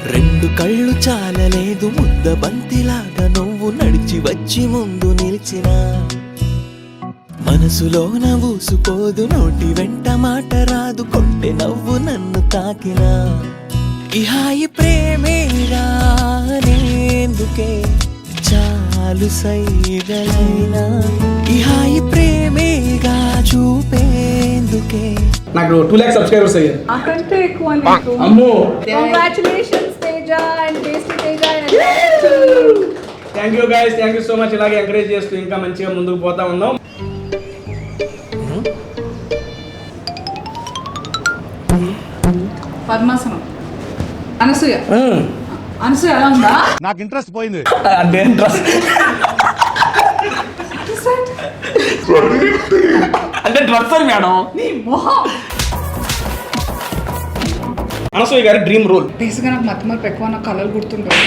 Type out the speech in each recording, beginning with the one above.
రెండు కళ్ళు చాలలేదు ముద్ద బంతిలాగా నువ్వు నడిచి వచ్చి ముందు నిలిచిన మనసులోన ఊసుకోదు నోటి వెంట మాట రాదు కొంటె నవ్వు నన్ను తాకిన ఈ హాయి ప్రేమేగా నేందుకే చాలు సైగలైనా ఈ హాయి ప్రేమేగా చూపేందుకే నాకు 2 lakhs సబ్స్క్రైబర్స్ అయ్యారు. నాకంటే ఎక్కువ నీకు. అమ్మో congratulations Teja and tasty Teja. Thank you guys, thank you so much. ఇలాగే ఎంకరేజ్ చేస్తూ ఇంకా మంచిగా ముందుకు పోతా ఉన్నాం. పద్మాసనం అనసూయ అనసూయ ఎలా ఉందా? నాకు ఇంట్రెస్ట్ పోయింది. అంటే డ్రెస్ మేడం నీ మొహం. అనసూయ గారి డ్రీమ్ రోల్. బేసిక్గా నాకు మధ్య ఎక్కువ నాకు కలర్ గుర్తుండవు.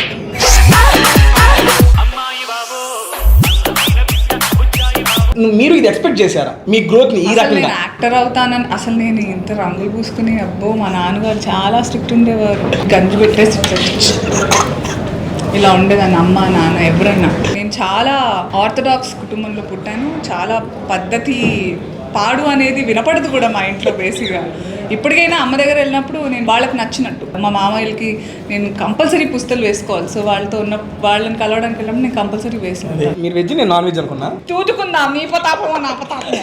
మీరు ఇది ఎక్స్పెక్ట్ చేశారా మీ గ్రోత్ ని ఈ రకంగా? నేను యాక్టర్ అవుతానని అసలు నేను ఇంత రంగులు పూసుకుని అబ్బో మా నాన్నగారు చాలా స్ట్రిక్ట్ ఉండేవారు. గంజి పెట్టేసి ఇలా ఉండేదాన్ని అమ్మ నాన్న ఎవరన్నా. నేను చాలా ఆర్థడాక్స్ కుటుంబంలో పుట్టాను. చాలా పద్ధతి పాడు అనేది వినపడదు కూడా మా ఇంట్లో బేసిక్గా. ఇప్పటికైనా అమ్మ దగ్గర వెళ్ళినప్పుడు నేను వాళ్ళకి నచ్చినట్టు మా మామయ్యలకి నేను కంపల్సరీ పుస్తలు వేసుకోవాలి. సో వాళ్ళతో ఉన్న వాళ్ళని కలవడానికి వెళ్ళినప్పుడు నేను కంపల్సరీ వేసుకున్నాను. మీరు వెజ్ నేను నాన్ వెజ్ అనుకున్నా. చూచుకుందాం నీ పతాపమో నా పతాపమో.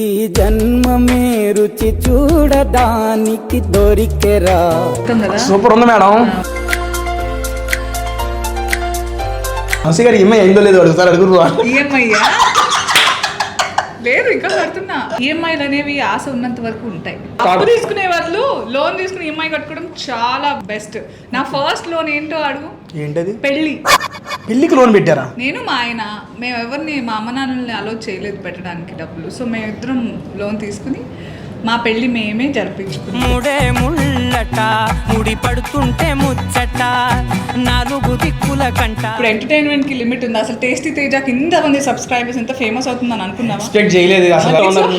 ఈ జన్మమే రుచి చూడడానికి దొరికెరా. సూపర్ ఉంది మేడం. అనసూయ గారు ఈఎంఐ అయిందో లేదో అడుగుతారు, అడుగురు. ఈఎంఐ లేదు ఇంకా కడుతున్నా. ఈఎంఐలు అనేవి ఆశ ఉన్నంత వరకు ఉంటాయి. అప్పు తీసుకునే వాళ్ళు లోన్ తీసుకుని ఈఎంఐ కట్టుకోవడం చాలా బెస్ట్. నా ఫస్ట్ లోన్ ఏంటో అడుగు. ఏంటది? పెళ్లికి లోన్ పెట్టారా? నేను మా ఆయన మేము ఎవరిని మా అమ్మ నాన్నల్ని అలో చేయలేదు పెట్టడానికి డబ్బులు. సో మేమిద్దరం లోన్ తీసుకుని మా పెళ్లి మేమే జరిపించుకున్నాం. ముడే ముళ్ళట ముడి పడుతుంటే ముచ్చట నాలుగు దిక్కుల కంట. ఇప్పుడు ఎంటర్టైన్మెంట్ కి లిమిట్ ఉంది. అసలు టేస్టీ తేజకి ఇంతమంది సబ్స్క్రైబర్స్ ఎంత ఫేమస్ అవుతుందని అనుకున్నావా? ఎక్స్పెక్ట్ చేయలేదు అసలు.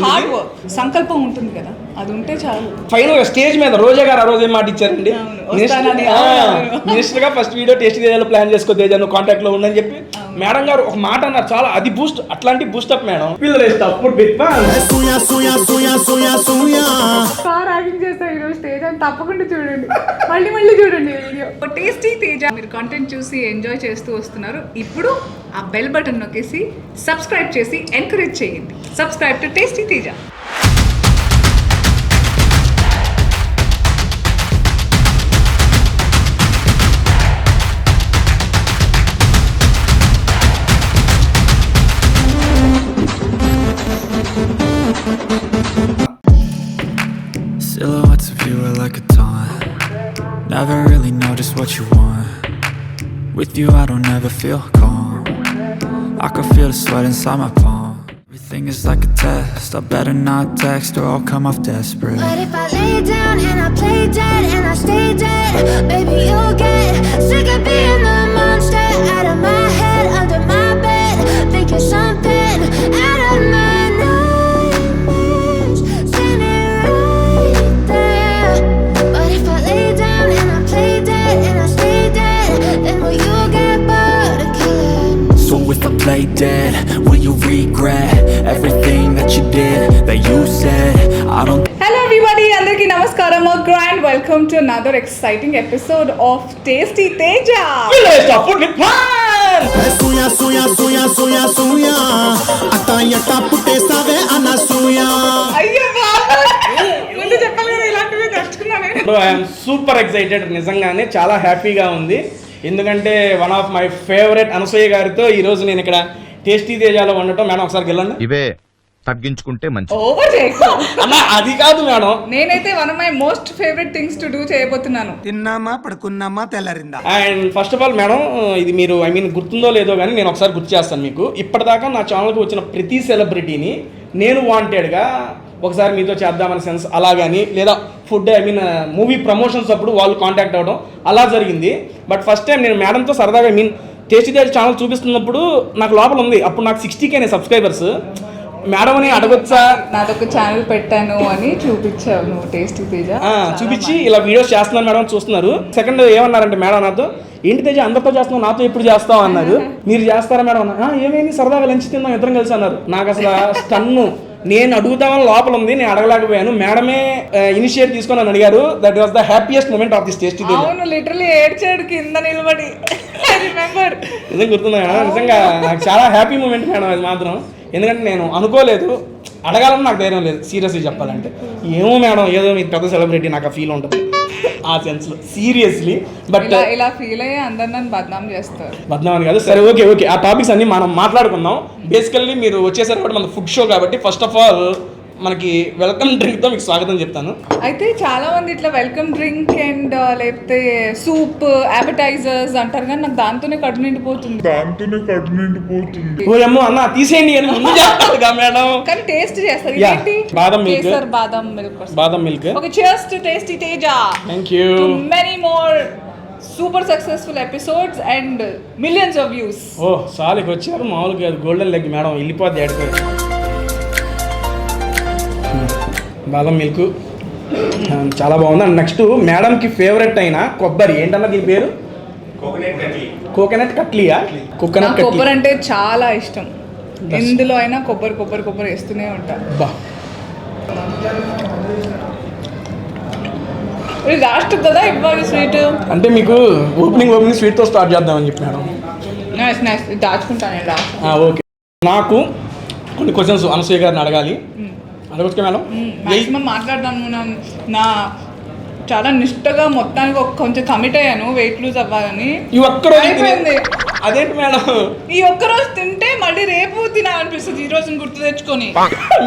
హార్డ్ వర్క్, సంకల్పం ఉంటుంది కదా, అది ఉంటే చాలు. ఫైనల్ స్టేజ్ మీద రోజా గారు ఆ రోజు ఏం మాట ఇచ్చారండి? మినిస్టర్ గా ఫస్ట్ వీడియో టేస్టీ తేజాలో ప్లాన్ చేసుకో తేజ నువ్వు కాంటాక్ట్ లో ఉండని చెప్పి మేడం గారు ఒక మాట అన్నారు. చాలా అది బూస్ట్, అట్లాంటి బూస్ట్ అప్ మేడం. పిల్లలు చేస్తా ఈరోజు తేజ తప్పకుండా చూడండి, మళ్ళీ మళ్ళీ చూడండి వీడియో. టేస్టీ తేజ మీరు కంటెంట్ చూసి ఎంజాయ్ చేస్తూ వస్తున్నారు. ఇప్పుడు ఆ బెల్ బటన్ నొక్కేసి సబ్స్క్రైబ్ చేసి ఎంకరేజ్ చేయండి. Subscribe to tasty Teja. Silhouettes of you are like a taunt. Never really know just what you want. With you I don't ever feel calm. I can feel the sweat inside my palm. Everything is like a test. I better not text or I'll come off desperate. But if I lay down and I play dead and I stay dead, baby you'll get sick of being the monster out of my head, under my bed, thinking something out of my nightmares, standing right there. But if I lay down and I play dead and I stay dead, then will you get bored of killing? So if I play dead, will you regret everything that you did, that you said? I don't. Hello everybody, andarki namaskaram. A grand welcome to another exciting episode of Tasty Teja. అయ్యో బాబా, ముందు చెప్పాలి కదా ఇలాంటివి తెచ్చుకున్నా నేను. I'm super excited, నిజంగానే చాలా హ్యాపీగా ఉంది. ఎందుకంటే one of my favourite Anasuya గారితో ఈరోజు నేను ఇక్కడ టేస్టీ తేజాలో ఉండటం. మేడం ఒకసారి గెలండి. ఇవే తగ్గించుకుంటే మంచి. ఓవర్ చేయకు అన్నా, అది కాదు మేడం. నేనైతే one of my most favourite things to do చేయబోతున్నాను. తిన్నామా పడుకున్నామా తెల్లారిందా. అండ్ ఫస్ట్ ఆఫ్ ఆల్ మేడం, ఇది మీరు గుర్తుందో లేదో కానీ నేను ఒకసారి గుర్తు చేస్తాను మీకు. ఇప్పటిదాకా నా ఛానల్కి వచ్చిన ప్రతి సెలబ్రిటీని నేను వాంటెడ్గా ఒకసారి మీతో చేద్దామని సెన్స్ అలా కానీ, లేదా ఫుడ్ మూవీ ప్రమోషన్స్ అప్పుడు వాళ్ళు కాంటాక్ట్ అవ్వడం అలా జరిగింది. బట్ ఫస్ట్ టైం నేను మేడంతో సరదాగా టేస్టీ తేజ ఛానల్ చూపిస్తున్నప్పుడు నాకు లోపల ఉంది. అప్పుడు నాకు 60K సబ్స్క్రైబర్స్. మేడంని అడగొచ్చా? నాదొక ఛానల్ పెట్టాను అని చూపించావు నువ్వు టేస్టీ తేజ. చూపించి ఇలా వీడియోస్ చేస్తున్నాను మేడం చూస్తున్నారు. సెకండ్ ఏమన్నారంటే మేడం నాతో, ఏంటి తేజ అందరితో చేస్తున్నావు నాతో ఎప్పుడు చేస్తావు అన్నారు. మీరు చేస్తారా మేడం అన్న. ఏమైంది సరదాగా లంచ్ తిందాం ఇద్దరం కలిసి అన్నారు. నాకు అసలు స్టన్ను. నేను అడుగుతామని లోపల ఉంది, నేను అడగలేకపోయాను. మేడమే ఇనిషియేట్ తీసుకొని నన్ను అడిగారు. That was the happiest moment of this tasty Teja. అవును, లిటరల్లీ ఏడ్చాడు కింద నిలబడి. నిజంగా గుర్తుంది మేడం. నిజంగా నాకు చాలా హ్యాపీ మూమెంట్ మేడం అది మాత్రం. ఎందుకంటే నేను అనుకోలేదు, అడగాలని నాకు ధైర్యం లేదు సీరియస్లీ చెప్పాలంటే. ఏమో మేడం ఏదో మీ పెద్ద సెలబ్రిటీ నాకు ఆ ఫీల్ ఉంటుంది ఆ సెన్స్లో సీరియస్లీ. బట్ ఇలా ఫీల్ అయ్యి అందరు నన్ను బద్నాం చేస్తారు. బద్నాం అని కాదు. సరే ఓకే ఆ టాపిక్స్ అన్ని మనం మాట్లాడుకుందాం. బేసికల్లీ మీరు వచ్చేసరికి కూడా మన ఫుడ్ షో కాబట్టి ఫస్ట్ ఆఫ్ ఆల్ మనకి వెల్కమ్ డ్రింక్తో మీకు స్వాగతం చెప్తాను. అయితే చాలా మంది ఇట్లా వెల్కమ్ డ్రింక్ అండ్ లేకపోతే సూప్ అపెటైజర్స్ అంటారు, కానీ నాకు దాంతోనే కడుపు నిండిపోతుంది. ఓ అమ్మో అన్న తీసేయండి అని ముందు చెప్తారుగా మేడం. కానీ టేస్ట్ చేస్తారు. Yeah. ఏంటి? బాదం మిల్క్. కేసర్ బాదం మిల్క్. బాదం milk. Okay, cheers to Tasty Teja. Thank you. To many more super successful episodes and millions of views. ఓ సాలికి వచ్చారు మామూలుగా గోల్డెన్ లెగ్ మేడం వెళ్ళిపోద్ది ఎక్కడికి. బాదం మిల్క్ చాలా బాగుంది. అండ్ నెక్స్ట్ మేడంకి ఫేవరెట్ అయిన కొబ్బరి ఏంటన్నా దీని పేరు? కోకోనట్ కట్లీయా? కోకోనట్ కొబ్బరి అంటే చాలా ఇష్టం. ఎందులో అయినా కొబ్బరి వేస్తూనే ఉంటా. బా లాస్ట్ కదా ఇవ్వాలి స్వీట్. అంటే మీకు ఓపెనింగ్ స్వీట్తో స్టార్ట్ చేద్దామని చెప్పి మేడం. నైస్ దాచుకుంటాను లాస్ట్. ఓకే, నాకు కొన్ని క్వశ్చన్స్ అనసూయ గారిని అడగాలి. అడగొచ్చు మేడం. మాక్సిమం మాట్లాడదాము. నా చాలా నిష్టగా మొత్తానికి కొంచెం కమిట్ అయ్యాను వెయిట్ లూజ్ అవ్వాలని. ఈ ఒక్కరోజు అయిపోయింది. అదేంటి మేడం? ఈ ఒక్కరోజు తింటే మళ్ళీ రేపు తినాలనిపిస్తుంది ఈ రోజుని గుర్తు తెచ్చుకొని.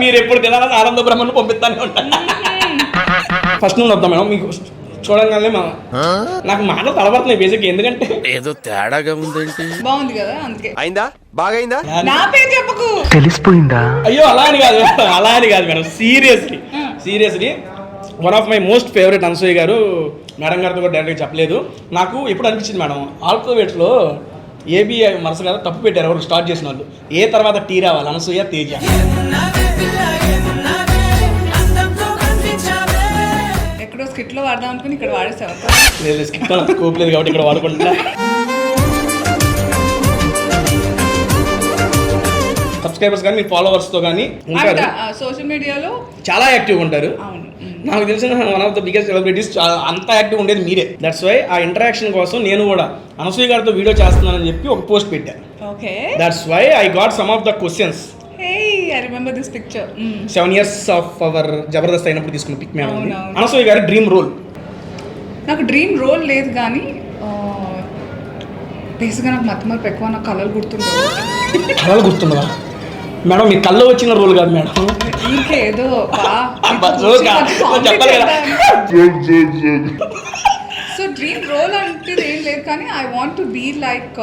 మీరు ఎప్పుడు తినాలని ఆనంద బ్రహ్మను పంపిస్తానే ఉంటాను. ఫస్ట్ నుండి వద్దాం మేడం. మీకు చూడంగానే నాకు మాటలు తడబడుతున్నాయి బేసిక్. ఎందుకంటే ఏదో తేడాగా ఉందేంటి? బాగుంది కదా అందుకే. అయిందా? బాగైందా? నా పేరు చెప్పకు. అయ్యో అలా అని కాదు madam. Seriously one of my most favourite Anasuya గారు. మేడం గారితో కూడా డైరెక్ట్గా చెప్పలేదు. నాకు ఎప్పుడు అనిపించింది మేడం, ఆల్ఫాబెట్స్లో ఏబిఐ మనసు గారు తప్పు పెట్టారు ఎవరు స్టార్ట్ చేసిన వాళ్ళు. ఏ తర్వాత టీ రావాలి, అనసూయ తేజ. ఎక్కడో స్కిట్లో వాడదాం అనుకుని ఇక్కడ వాడేసావు. లేదు స్కిప్ స్కోప్ లేదు కాబట్టి ఇక్కడ వాడుకుంటున్నా. సబ్స్క్రైబర్స్ కానీ మీ ఫాలోవర్స్తో కానీ ఉంటారు. సోషల్ మీడియాలో చాలా యాక్టివ్గా ఉంటారు. అవును. నాకు తెలిసిన one of the biggest celebrities అంత యాక్టివ్ ఉండేది మీరే. దట్స్ వై ఆ ఇంటరాక్షన్ కోసం నేను కూడా అనసూయ గారితో వీడియో చేస్తున్నానని చెప్పి ఒక పోస్ట్ పెట్టాను. Okay, that's why I got some of the questions. I remember this picture. 7 years of our Jabardasth అయినప్పుడు తీసుకున్న పిక్ మేడం. అవునవును. అనసూయ గారి డ్రీమ్ రోల్. నాకు డ్రీమ్ రోల్ లేదు కానీ బేసిక్గా నాకు మతమర్పు ఎక్కువ. నాకు కళలు గుర్తుండవు. కళలు గుర్తుండవా మేడం? మీ కళ్ళు వచ్చిన రోల్ కాదు మేడం. ఇంకేదో చెప్పాలి కదా. సో డ్రీమ్ రోల్ అంటే ఏం లేదు కానీ I want to be like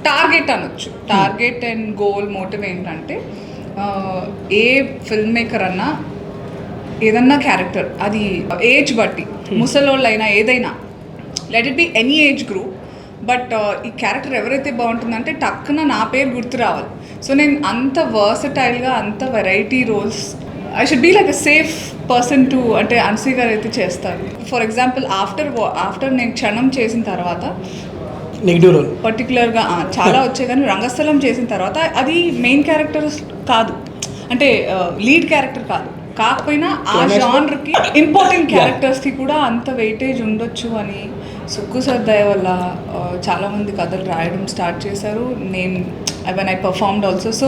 target అనొచ్చు. టార్గెట్ అండ్ గోల్ మోటివ్ ఏంటంటే ఏ ఫిల్మ్ మేకర్ అన్నా ఏదన్నా క్యారెక్టర్ అది ఏజ్ బట్టి ముసలోళ్ళు అయినా ఏదైనా let it be any age group but ఈ క్యారెక్టర్ ఎవరైతే బాగుంటుందంటే టక్కున నా పేరు గుర్తు రావాలి. సో నేను అంత వర్సటైల్గా అంత variety roles I should be like a safe person to అంటే అనసూయ గారు అయితే చేస్తారు. ఫర్ ఎగ్జాంపుల్ ఆఫ్టర్ నేను క్షణం చేసిన తర్వాత నెగిటివ్ రోల్ పర్టికులర్గా చాలా వచ్చాయి కానీ రంగస్థలం చేసిన తర్వాత అది మెయిన్ క్యారెక్టర్స్ కాదు, అంటే లీడ్ క్యారెక్టర్ కాదు. కాకపోయినా ఆ జానర్కి ఇంపార్టెంట్ క్యారెక్టర్స్కి కూడా అంత వెయిటేజ్ ఉండొచ్చు అని సుక్కు సార్ దయ వల్ల చాలామంది కథలు రాయడం స్టార్ట్ చేశారు. నేను when I performed also. So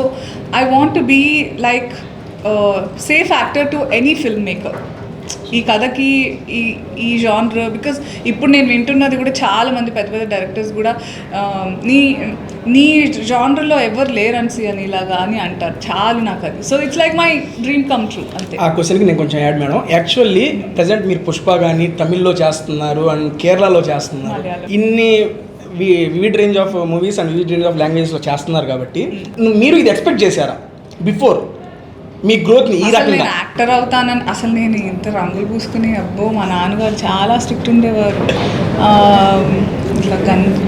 I want to be like a safe actor to any filmmaker. ఈ కథకి ఈ జానర్ బికాజ్ ఇప్పుడు నేను వింటున్నది కూడా చాలా మంది పెద్ద పెద్ద డైరెక్టర్స్ కూడా నీ జానర్లో ఎవరు లేరని అని ఇలాగా అని అంటారు. చాలు నాకు అది. So it's like my dream come true అంతే. ఆ క్వశ్చన్కి నేను కొంచెం యాడ్ మేడం. యాక్చువల్లీ ప్రజెంట్ మీరు పుష్ప కానీ తమిళ్లో చేస్తున్నారు అండ్ కేరళలో చేస్తున్నారు. ఇన్ని vivid range of movies and vivid range of లాంగ్వేజెస్లో చేస్తున్నారు కాబట్టి మీరు ఇది ఎక్స్పెక్ట్ చేశారా బిఫోర్ మీ గ్రోత్ని ఈ రకంగా? నేను యాక్టర్ అవుతానని అసలు నేను ఇంత రంగులు పూసుకుని అబ్బో మా నాన్నగారు చాలా స్ట్రిక్ట్ ఉండేవారు. ఇట్లా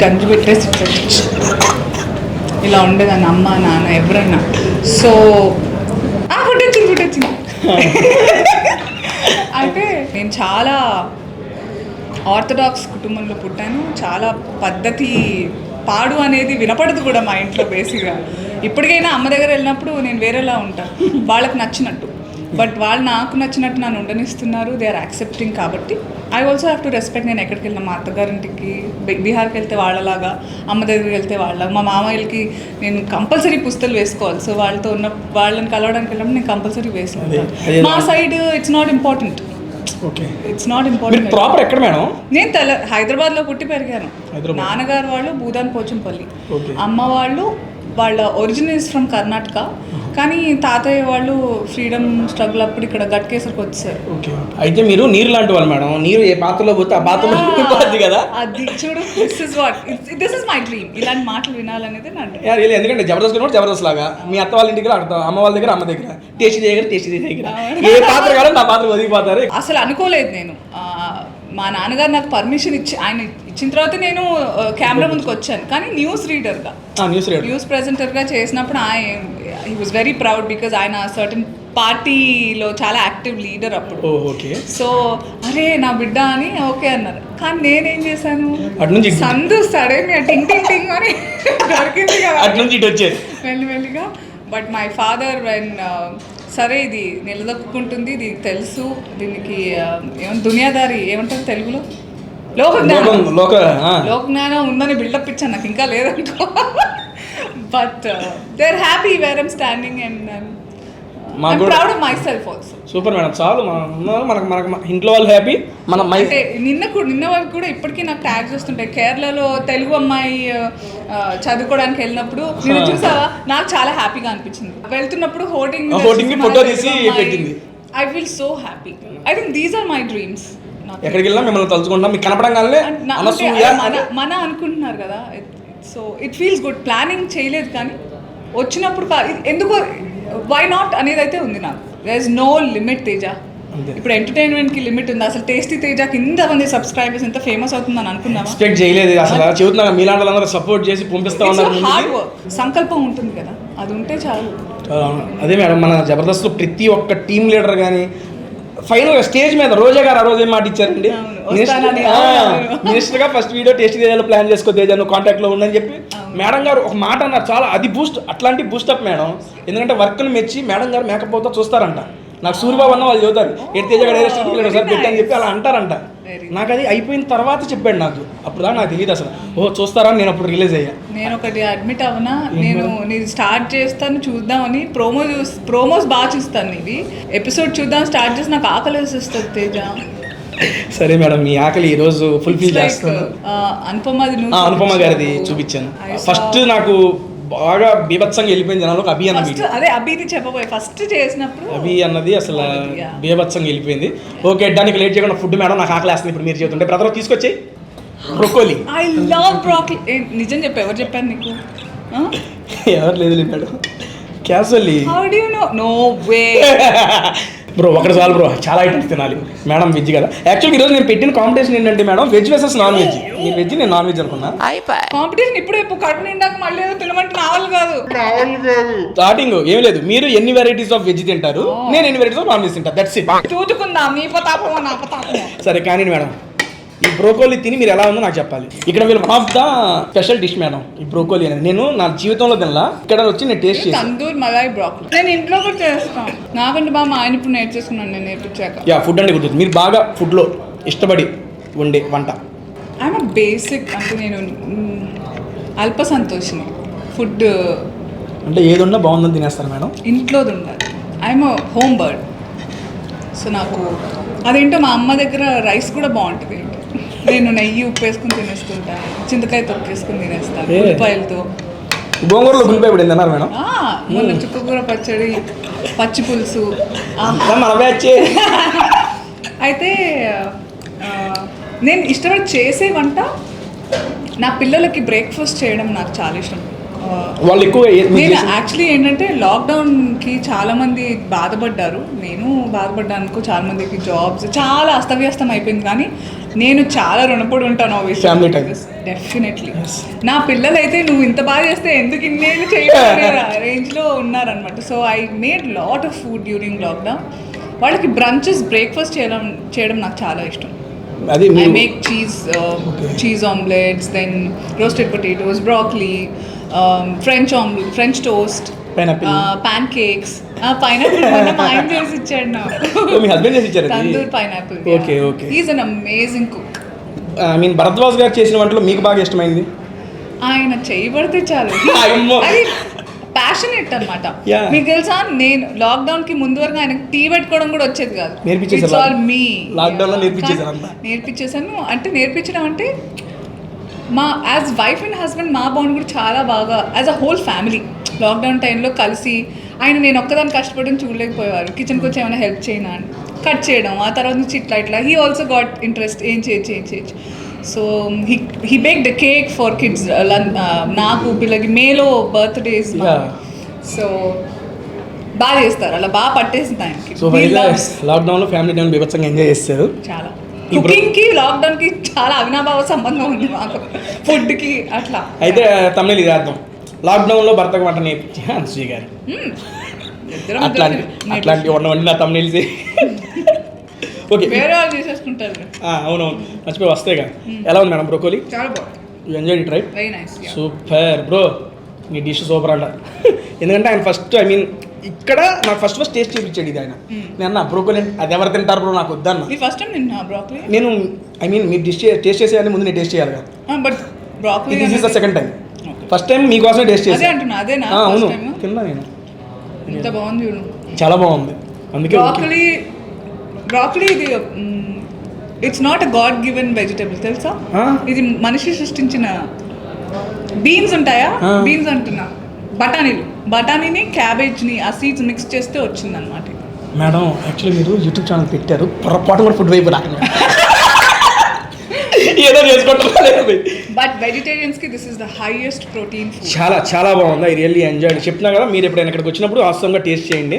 గంజి పెట్టేసి ఇలా ఉండేదాన్ని అమ్మ నాన్న ఎవరన్నా. సో పుట్టొచ్చింది అయితే నేను చాలా ఆర్థడాక్స్ కుటుంబంలో పుట్టాను. చాలా పద్ధతి పాడు అనేది వినపడదు కూడా మా ఇంట్లో బేసిక్గా. ఇప్పటికైనా అమ్మ దగ్గర వెళ్ళినప్పుడు నేను వేరేలా ఉంటాను, వాళ్ళకి నచ్చినట్టు. బట్ వాళ్ళు నాకు నచ్చినట్టు నన్ను ఉండనిస్తున్నారు, దే ఆర్ యాక్సెప్టింగ్. కాబట్టి I also have to respect. నేను ఎక్కడికి వెళ్ళినా, మా అత్తగారింటికి బీహార్కి వెళ్తే వాళ్ళలాగా, అమ్మ దగ్గరికి వెళ్తే వాళ్ళ, మా మామయ్యలకి నేను కంపల్సరీ పుస్తలు వేసుకోవాలి. సో వాళ్ళతో ఉన్న వాళ్ళని కలవడానికి వెళ్ళినప్పుడు నేను కంపల్సరీ వేసుకుంటాను. మా side it's not important. Okay, it's not important. Proper ఎక్కడ మేడం? నేను హైదరాబాద్లో పుట్టి పెరిగాను. నాన్నగారు వాళ్ళు భూదాన్ పోచంపల్లి, అమ్మ వాళ్ళు వాళ్ళ ఒరిజిన్ ఇస్ ఫ్రమ్ కర్ణాటక. కానీ తాతయ్య వాళ్ళు ఫ్రీడమ్ స్ట్రగుల్ అప్పుడు ఇక్కడ గట్కేసరికి వచ్చారు. ఓకే, అయితే మీరు నీరు లాంటి వాళ్ళు మేడం. నీరు ఏ పాత్రలో పోతే ఆ పాత్రలో పోతుంది కదా. అది చూడు, దిస్ ఇస్ మై డ్రీమ్. ఇలాంటి మాటలు వినాలనేది నా డ్రీమ్. ఎందుకంటే జబర్దస్త్ కూడా జబర్దస్త్ లాగా మీ అత్త వాళ్ళ ఇంటికి అక్కడ అమ్మ వాళ్ళ దగ్గర, అమ్మ దగ్గర, టేస్ట్ దగ్గర ఏ పాత్ర కాదు నా పాత్ర ఒదిగిపోతారు. అసలు అనుకోలేదు నేను. మా నాన్నగారు నాకు పర్మిషన్ ఆయన ఇచ్చిన తర్వాత నేను కెమెరా ముందుకు వచ్చాను. కానీ న్యూస్ ప్రెజెంటర్గా చేసినప్పుడు he was very proud because ఆయన సర్టన్ పార్టీలో చాలా యాక్టివ్ లీడర్ అప్పుడు. సో అరే నా బిడ్డ అని ఓకే అన్నారు. కానీ నేనేం చేశాను, సందు సడన్ టింగ్ టింగ్ టింగ్ అని దొరికింది కదా వెళ్ళిగా. బట్ మై ఫాదర్ వెన్ సరే ఇది నిలదొక్కుంటుంది, ఇది తెలుసు, దీనికి ఏమంటే దునియాదారి ఏమంటారు తెలుగులో, లోకజ్ఞానం ఉందని బిల్డప్ ఇచ్చాను. నాకు ఇంకా లేదనుకో. But they are happy where I'm standing and I'm proud of myself also. Super madam, చాలు మనకు ఇంట్లో వాళ్ళు హ్యాపీ. అంటే నిన్న వాళ్ళు కూడా ఇప్పటికీ నాకు ట్యాగ్స్ వస్తుంటాయి. కేరళలో తెలుగు అమ్మాయి చదువుకోవడానికి వెళ్ళినప్పుడు నేను చూసావా, నాకు చాలా హ్యాపీగా అనిపించింది. వెళ్తున్నప్పుడు హోర్డింగ్ ఫోటో తీసి పెట్టింది. I feel so happy. I think these are my dreams. ఎక్కడికి వెళ్ళినా మిమ్మల్ని తలుచుకుంటాం, మీకు కనపడంగానే మన అనుకుంటున్నారు కదా. So it feels good. Planning చేయలేదు కానీ వచ్చినప్పుడు ఎందుకో వై నాట్ అనేది అయితే ఉంది నాకు. There is no limit Teja. ఇప్పుడు ఎంటర్టైన్మెంట్కి లిమిట్ ఉంది. అసలు టేస్టీ తేజకి ఇంతమంది సబ్స్క్రైబర్స్ ఎంత ఫేమస్ అవుతుందని అనుకున్నాను. ఎక్స్పెక్ట్ చేయలేదు అసలు. చెబుతున్నా మీలాంటి సపోర్ట్ చేసి పంపిస్తా ఉన్నారు. హార్డ్ వర్క్, సంకల్పం ఉంటుంది కదా, అది ఉంటే చాలు. అదే మేడం, మన జబర్దస్త్లో ప్రతి ఒక్క టీమ్ లీడర్ కానీ ఫైనల్గా స్టేజ్ మీద రోజా గారు ఆ రోజు ఏం మాట ఇచ్చారండి, మినిస్టర్గా ఫస్ట్ వీడియో టేస్ట్ తేజాలో ప్లాన్ చేసుకో, తేజ నువ్వు కాంటాక్ట్లో ఉందని చెప్పి మేడం గారు ఒక మాట అన్నారు. చాలా అది బూస్ట్, అట్లాంటి బూస్టప్ మేడం. ఎందుకంటే వర్క్ని మెచ్చి మేడం గారు మేకప్ అవుతా చూస్తారంట. నాకు సూర్యబాబు అన్న వాళ్ళు చదువుతారు, తేజ గారు ఒకసారి పెట్టని చెప్పి అలా అంటారంట. నాకు అది అయిపోయిన తర్వాత చెప్పాడు నాకు. అప్పుడు దాకా నాకు తెలియదు అసలు. చూస్తారా నేను అప్పుడు రిలీజ్ అయ్యా. నేను ఒకటి అడ్మిట్ అవునా, నేను స్టార్ట్ చేస్తాను చూద్దామని ప్రోమోస్ బాగా చూస్తాను. ఇది ఎపిసోడ్ చూద్దాం స్టార్ట్ చేసి నాకు ఆకలి వేసేస్తుంది తేజ. సరే మేడం, మీ ఆకలి ఈ రోజు ఫుల్ఫిల్ చేస్తాను. అనుపమ గారిది చూపించాను. ఫస్ట్ నాకు బాగా బీభత్సంగా వెళ్ళిపోయింది జనాలకు అభి అన్న వీడియో. అదే అభిది చెప్పబోయే ఫస్ట్ చేసినప్పుడు అభి అన్నది అసలు బీభత్సంగా వెళ్ళిపోయింది. ఓకే, దానికి లేట్ చేయకుండా ఫుడ్ మేడం నాకు ఆకలి వేస్తుంది. ఇప్పుడు మీరు చెబుతుంటే బ్రదర్ తీసుకొచ్చి బ్రోకోలీ. I love broccoli. నిజం చెప్పు, ఎవరు చెప్పారు నీకు? ఎవరు లేదు madam, casually. How do you know? No way bro, ఒకటి చాలు బ్రో, చాలా ఐటమ్స్ తినాలి. మేడం వెజ్ కదా. యాక్చువల్గా ఈరోజు నేను పెట్టిన కాంపిటీషన్ ఏంటంటే madam, veg versus non veg. మీరు వెజ్, నేను నాన్ వెజ్ అనుకున్నా. కాంపిటీషన్ ఇప్పుడే కడుపు నిండాక మళ్ళీ ఏదో తినమంటే నావల్ కాదు. స్టార్టింగ్ ఏం లేదు, మీరు ఎన్ని వెరైటీస్ ఆఫ్ వెజ్ తింటారు, నేను ఎన్ని వెరైటీస్ ఆఫ్ నాన్ వెజ్ తింటాను. That's it. చూసుకుందాం, నీ పతాపమో నా పతాపమో. సరే కానీ మేడం, ఈ బ్రోకోలీ తిని మీరు ఎలా ఉందో నాకు చెప్పాలి. ఇక్కడ వీళ్ళు one of the special dish madam ఈ బ్రోకోలీ అనేది. నేను నా జీవితంలో తినలా, ఇక్కడ వచ్చి నేను టేస్ట్ చేసి. తందూర్ మలాయ్ బ్రోకోలీ నేను ఇంట్లో కూడా చేస్తాను. నాకంటే బాగా మా ఆయన ఇప్పుడు నేర్చేసుకున్నాను, నేను నేర్పించాక. యా, ఫుడ్ అంటే గుర్తుంది. మీరు బాగా ఫుడ్లో ఇష్టపడి వండే వంట? ఐఎమ్ బేసిక్ అంటే నేను అల్ప సంతోషిని. ఫుడ్ అంటే ఏది ఉన్నా బాగుందని తినేస్తారు మేడం? ఇంట్లోది ఉండాలి. I'm home bird. సో నాకు అదేంటో మా అమ్మ దగ్గర రైస్ కూడా బాగుంటుంది. నేను నెయ్యి ఉప్పు వేసుకుని తినేస్తుంటాను, చింతకాయ తొక్కేసుకుని తినేస్తాను, ఉల్లిపాయలతో. గోంగూరలో ఉల్లిపాయ పడింది అన్నారు మేడం. మొన్న చుక్కకూర పచ్చడి, పచ్చి పులుసు. అయితే నేను ఇష్టపడి చేసే వంట, నా పిల్లలకి బ్రేక్ఫాస్ట్ చేయడం నాకు చాలా ఇష్టం. వాళ్ళు ఎక్కువ నేను యాక్చువల్లీ ఏంటంటే లాక్డౌన్కి చాలామంది బాధపడ్డారు, నేను బాధపడ్డాను. చాలామందికి జాబ్స్ చాలా అస్తవ్యస్తం అయిపోయింది. కానీ నేను చాలా రుణపడి ఉంటాను. ఫ్యామిలీ టైం డెఫినెట్లీ నా పిల్లలైతే నువ్వు ఇంత బాగా చేస్తే ఎందుకు ఇన్నేళ్ళు చేయడం రేంజ్లో ఉన్నారనమాట. So I made lot of food during lockdown. వాళ్ళకి బ్రంచెస్ బ్రేక్ఫాస్ట్ చేయడం నాకు చాలా ఇష్టం. అది I make cheese omelets, then roasted potatoes, broccoli, French toast, Pineapple. Pancakes. Pineapple మొన్న మా ఆయన చేసి ఇచ్చాడు నాకు. మీ హస్బెండ్ చేసి ఇచ్చారు Tandur pineapple. Okay, okay. He's an amazing cook. I mean Bharadwaj గారు చేసిన వంటలో మీకు బాగా ఇష్టమైంది? ఆయన చేయబడితే చాలు. అమ్మో. అది ప్యాషనేట్ అనమాట. Yeah. మీకు తెలుసా, నేను లాక్డౌన్ కి ముందు వరకు ఆయనకు టీ పెట్టుకోవడం కూడా వచ్చేది కాదు. నేర్పించేశారు. It's all me. Lockdown లో నేర్పించేశారు అంతా. నేర్పించేశాను. అంటే నేర్పించడం అంటే మా యాజ్ వైఫ్ అండ్ హస్బెండ్ మా బాండ్ కూడా చాలా బాగా as a whole family lockdown టైంలో కలిసి. ఆయన నేను ఒక్కదాన్ని కష్టపడడం చూడలేకపోయేవారు. కిచెన్కి వచ్చి ఏమైనా హెల్ప్ చేయనా అని కట్ చేయడం, ఆ తర్వాత నుంచి ఇట్లా హీ ఆల్సో గాట్ ఇంట్రెస్ట్ ఏం చేయొచ్చు. So he bake the cake for kids. నాకు పిల్లకి మేలో బర్త్డేస్. సో బాగా చేస్తారు, అలా బాగా పట్టేసింది ఆయనకి. సో లాక్డౌన్లో ఫ్యామిలీ టైం బీభత్సంగా ఎంజాయ్ చేస్తారు. చాలా కుకింగ్కి లాక్డౌన్కి చాలా అవినాభావ సంబంధం ఉంది మాకు, ఫుడ్కి అట్లా. అయితే తమిళ ఇది అర్థం, లాక్డౌన్లో భర్తకు వంట నేర్పించి అనసూయ గారు అట్లాంటి వండి నా తమిళ. ఓకే, వేరే వాళ్ళు చేసేసుకుంటారు. అవునవును, మర్చిపోయి వస్తాయిగా. ఎలా ఉంది మేడం బ్రోకోలీ? చాలా బాగుంది. You enjoy it right? Very nice. Super bro, me dish super అంట. ఎందుకంటే ఆయన ఫస్ట్ ఐ మీన్ ఇక్కడ నాకు ఫస్ట్ టేస్ట్ చూపించాడు ఇది ఆయన. నేను అన్న బ్రోకోలీ అది ఎవరు తింటారు బ్రో, నాకు వద్దన్న. ఫస్ట్ టైం నిన్న బ్రోకలీ నేను ఐ మీన్ మీరు టేస్ట్ చేసేయాలని ముందు నేను టేస్ట్ చేయాలి కదా. But broccoli this is the second time. First time మీకోసమే టేస్ట్ అదే చేశాను. అంటున్నా, అదేనా? అవును, తిన్నా నేను. ఎంత బాగుంది చూడు, చాలా బాగుంది. అందుకే బ్రోకలీ ఇది it's not a God given vegetable, తెలుసా? ఇది మనిషి సృష్టించిన బీన్స్ ఉంటాయా, బీన్స్ అంటున్నా, బఠానీని క్యాబేజ్ని ఆ సీడ్స్ మిక్స్ చేస్తే వచ్చిందనమాట. మేడం యాక్చువల్లీ మీరు యూట్యూబ్ ఛానల్ పెట్టారు, పొరపాటు కూడా ఫుడ్ వైపు రాకండి. ఏదో చేసుకుంటారు. బట్ వెజిటేరియన్స్కి this is the highest protein food. చాలా బాగుంది. I really enjoyed. చెప్తున్నా కదా, మీరు ఎప్పుడైనా ఇక్కడికి వచ్చినప్పుడు వాస్తవంగా టేస్ట్ చేయండి.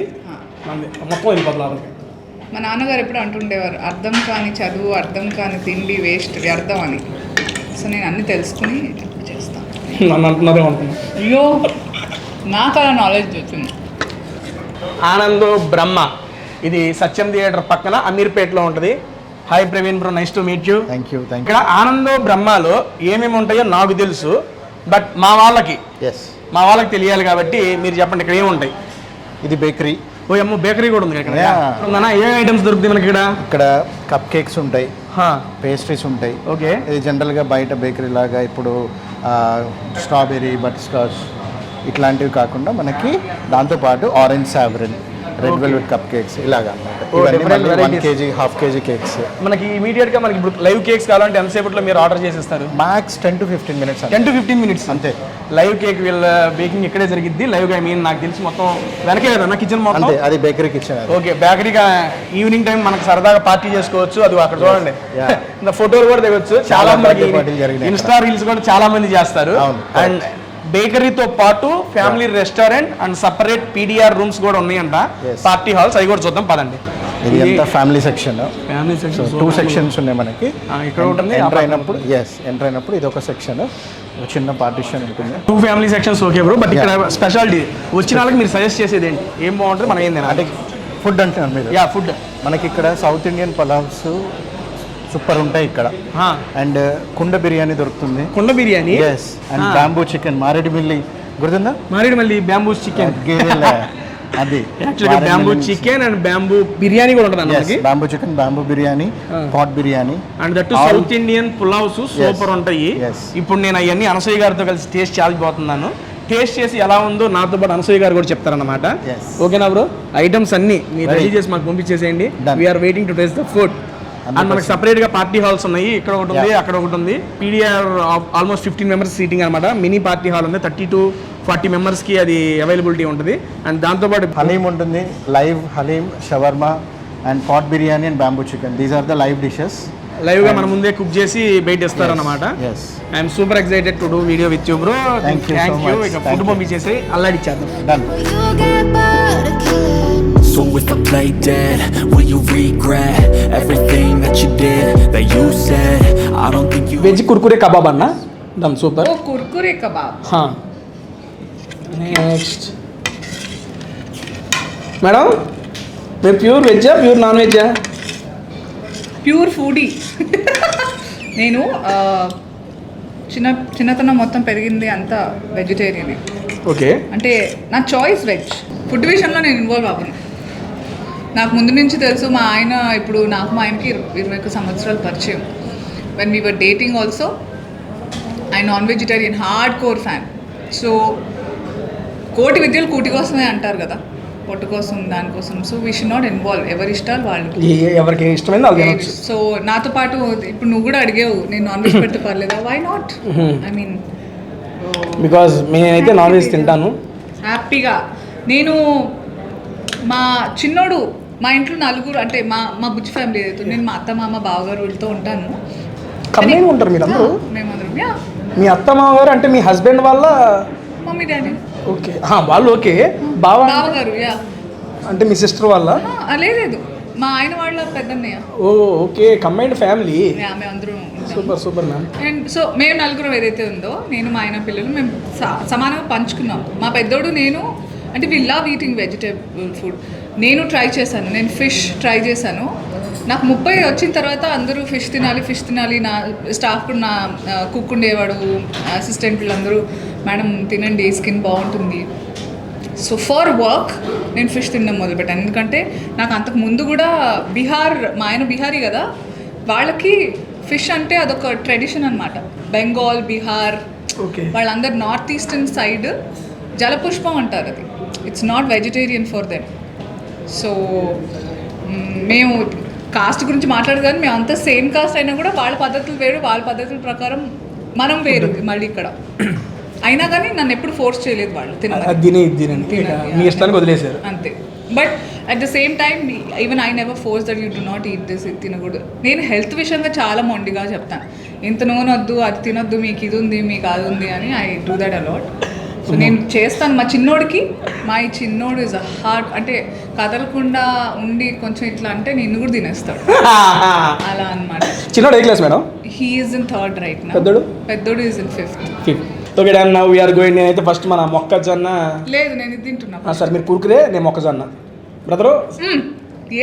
మొత్తం వెళ్ళిపోతుంది. మా నాన్నగారు ఎప్పుడు అంటుండేవారు, అర్థం కాని చదువు, అర్థం కాని తిండి వేస్ట్, వ్యర్థం అని. సో నేను అన్నీ తెలుసుకుని చేస్తాను. నన్ను అంటున్నారే అనుకున్నాను. అయ్యో, నాకు అలా నాలెడ్జ్ వచ్చింది. ఆనందో బ్రహ్మ, ఇది సత్యం థియేటర్ పక్కన అమీర్పేటలో ఉంటుంది. Hi Praveen bro, nice to meet you. Thank you. ఇక్కడ ఆనందో బ్రహ్మలో ఏమేమి ఉంటాయో నాకు తెలుసు, బట్ మా వాళ్ళకి తెలియాలి కాబట్టి మీరు చెప్పండి, ఇక్కడ ఏముంటాయి? ఇది బేకరీ. ఓ అమ్మో, బేకరీ కూడా ఉంది ఇక్కడ. ఏ ఐటమ్స్ దొరుకుతాయి మనకి ఇక్కడ? కప్ కేక్స్ ఉంటాయి, పేస్ట్రీస్ ఉంటాయి. ఓకే, ఇది జనరల్గా బయట బేకరీ లాగా ఇప్పుడు స్ట్రాబెర్రీ, బటర్ స్కాచ్ ఇట్లాంటివి కాకుండా మనకి దాంతోపాటు orange sovereign, red velvet cup cakes ఇలాగా అన్నమాట. ఇవన్నీ 1 kg, ½ kg కేక్స్. మనకి ఇమీడియట్ గా మనకి ఇప్పుడు లైవ్ కేక్స్ కావాలంటే ఎంతసేపట్లో మీరు ఆర్డర్ చేసేస్తారు? Max 10 to 15 minutes. 10 to 15 minutes అంతే. లైవ్ కేక్ వీళ్ళ బేకింగ్ ఇక్కడే జరిగిద్ది లైవ్ గా. మీన్ నాకు తెలిసి మొత్తం వెనకే కదా నా కిచెన్ మొత్తం. అంతే, అది బేకరీ కిచెన్. ఓకే, బేకరీగా ఈవినింగ్ టైం మనకు సరదాగా పార్టీ చేసుకోవచ్చు. అది అక్కడ చూడండి, ఫోటోలు కూడా దిగొచ్చు. చాలా మంది ఇన్స్టా రీల్స్ కూడా చాలా మంది చేస్తారు. అండ్ బేకరీతో పాటు family restaurant and separate PDR rooms కూడా ఉన్నాయంట, పార్టీ హాల్స్. అవి కూడా చూద్దాం పదండి. ఇది అంతా ఫ్యామిలీ సెక్షన్. 2 sections ఉన్నాయి మనకి. ఇక్కడ ఉంటుంది. ఎంటర్ అయినప్పుడు ఇది ఒక సెక్షన్, చిన్న పార్టిషన్ ఉంటుంది. 2 family sections. Okay bro, but ఇక్కడ స్పెషాలిటీ వచ్చిన వాళ్ళకి మీరు సజెస్ట్ చేసేది ఏంటి? ఏం బాగుంటుంది, మనం ఏం తినాలి? అంటే ఫుడ్ అంటున్నాను మీరు? ఫుడ్ మనకి ఇక్కడ సౌత్ ఇండియన్ పలావ్స్ సూపర్ ఉంటాయి ఇక్కడ. అండ్ కుండ బిర్యానీ దొరుకుతుంది. కుండ biryani, and bamboo chicken, Maredumilli గుర్తుందా? మారేడుమిల్లి బ్యాంబూ చికెన్, అది actually bamboo chicken and bamboo biryani కూడా ఉంటుంది అన్నమాట. Bamboo chicken, bamboo biryani, pot biryani, and that South Indian pulaos super ఉంటాయి. ఇప్పుడు నేను అవన్నీ అనసూయ గారితో కలిసి టేస్ట్ చేయబోతున్నాను. టేస్ట్ చేసి ఎలా ఉందో నాతో పాటు అనసూయ గారు కూడా చెప్తారన్నమాట. ఓకేనా బ్రో? ఐటమ్స్ అన్ని మీరు రెడీ చేసి మాకు పంపించేసేయండి. We're waiting to taste the food. And మనకి సపరేట్ గా పార్టీ హాల్స్ ఉన్నాయి. ఇక్కడ ఒకటి ఉంది, అక్కడ ఒకటి ఉంది. పీడిఆర్ ఆల్మోస్ట్ 15 members సీటింగ్ అనమాట. మినీ పార్టీ హాల్ ఉంది, 30 to 40 members కి అది అవైలబిలిటీ ఉంటుంది. అండ్ దాంతోపాటు హలీం ఉంటుంది, live haleem, shawarma and pot biryani and bamboo chicken. These are the live dishes. Live గా మన ముందే కుక్ చేసి బయట ఇస్తారన్నమాట. I'm super excited to do video with you bro. Thank you. ఇక ఫుడ్ పంపించేసి అల్లాడిచ్చేద్దాం. So if I play dead, will you regret everything that you did, that you said? I don't think you. Veg Kurkure kebab అన్న done super. Oh Kurkure kebab. Next madam, మీరు pure వెజ్జా pure non వెజ్జా? Pure foodie. నేను చిన్నతనం మొత్తం పెరిగింది అంతా vegetarian. Okay. అంటే నా చాయిస్ వెజ్. ఫుడ్ విషయంలో నేను ఇన్వాల్వ్ అవ్వను. నాకు ముందు నుంచి తెలుసు. మా ఆయన ఇప్పుడు నాకు మా ఆయనకి 21 సంవత్సరాలు పరిచయం. When we were dating also I non vegetarian hard core fan. So కోటి విద్యలు కూటి కోసమే అంటారు కదా, పొట్టు కోసం దానికోసం. So we should not involve. ఎవరి ఇష్టాలు వాళ్ళు, ఎవరికి ఇష్టమైంది అది తినొచ్చు. సో నాతో పాటు ఇప్పుడు నువ్వు కూడా అడిగావు నేను నాన్ వెజ్ పెడితే పర్లేదా? Why not? I mean because నేనైతే నాన్ వెజ్ తింటాను హ్యాపీగా. నేను మా చిన్నోడు, మా ఇంట్లో నలుగురు, అంటే మా బుజ్జి ఫ్యామిలీ ఏదైతే, నేను మా అత్త మామ బావగారు వీళ్ళతో ఉంటాను. కంబైన్ ఉంటారు మీరు అందరూ? మేమందరం. మీ అత్త మామగారు అంటే మీ హస్బెండ్ వాళ్ళ మమ్మీ డాడీ. ఓకే, వాళ్ళు ఓకే. బావగారు అంటే మీ సిస్టర్ వాళ్ళ? లేదు, మా ఆయన వాళ్ళ పెద్దన్నయ్య. ఓ ఓకే, కంబైన్డ్ ఫ్యామిలీ. మేమందరం super super ma'am. And so మేము నలుగురం ఏదైతే ఉందో, నేను మా ఆయన పిల్లలు మేము సమానంగా పంచుకున్నాం. మా పెద్దోడు నేను, అంటే we love eating vegetable food. నేను ట్రై చేశాను, నేను ఫిష్ ట్రై చేశాను. నాకు 30 వచ్చిన తర్వాత అందరూ ఫిష్ తినాలి. నా స్టాఫ్ కూడా, నా కుక్ ఉండేవాడు, అసిస్టెంట్ వీళ్ళందరూ, మేడం తినండి స్కిన్ బాగుంటుంది. సో ఫర్ వర్క్ నేను ఫిష్ తినడం మొదలుపెట్టాను. ఎందుకంటే నాకు అంతకు ముందు కూడా మా ఆయన బిహారీ కదా, వాళ్ళకి ఫిష్ అంటే అదొక ట్రెడిషన్ అనమాట. బెంగాల్, బీహార్, వాళ్ళందరూ నార్త్ ఈస్టర్న్ సైడ్ జలపుష్పం అంటారు. అది it's not vegetarian for them. So మేము కాస్ట్ గురించి మాట్లాడదు కానీ మేము అంతా సేమ్ కాస్ట్ అయినా కూడా వాళ్ళ పద్ధతులు వేరు, వాళ్ళ పద్ధతుల ప్రకారం మనం వేరు మళ్ళీ ఇక్కడ. అయినా కానీ నన్ను ఎప్పుడు ఫోర్స్ చేయలేదు వాళ్ళు తినండి, మీ ఇష్టానికి వదిలేశారు అంతే. But at the same time even I never force that you do not eat this, ఇది తినకూడదు. నేను హెల్త్ విషయంగా చాలా మొండిగా చెప్తాను. ఇంత నూనె వద్దు, అది తినొద్దు, మీకు ఇది ఉంది, మీకు అది ఉంది అని I do that a lot. So నేను చేస్తాను. మా చిన్నోడు ఇస్ అ హార్డ్, అంటే కదలకుండా ఉండి కొంచెం ఇట్లా అంటే నిన్ను కూడా తినేస్తాడు అలా అనమాట. చిన్నోడు ఏ class madam? He is in 3rd right now. పెద్దోడు is in 5th. Okay done. Now we're going. నేనైతే ఫస్ట్ మన మొక్కజొన్న. లేదు, నేను ఇది తింటున్నా సార్ మీరు కురుకురే, నేను మొక్కజొన్న. బ్రదరు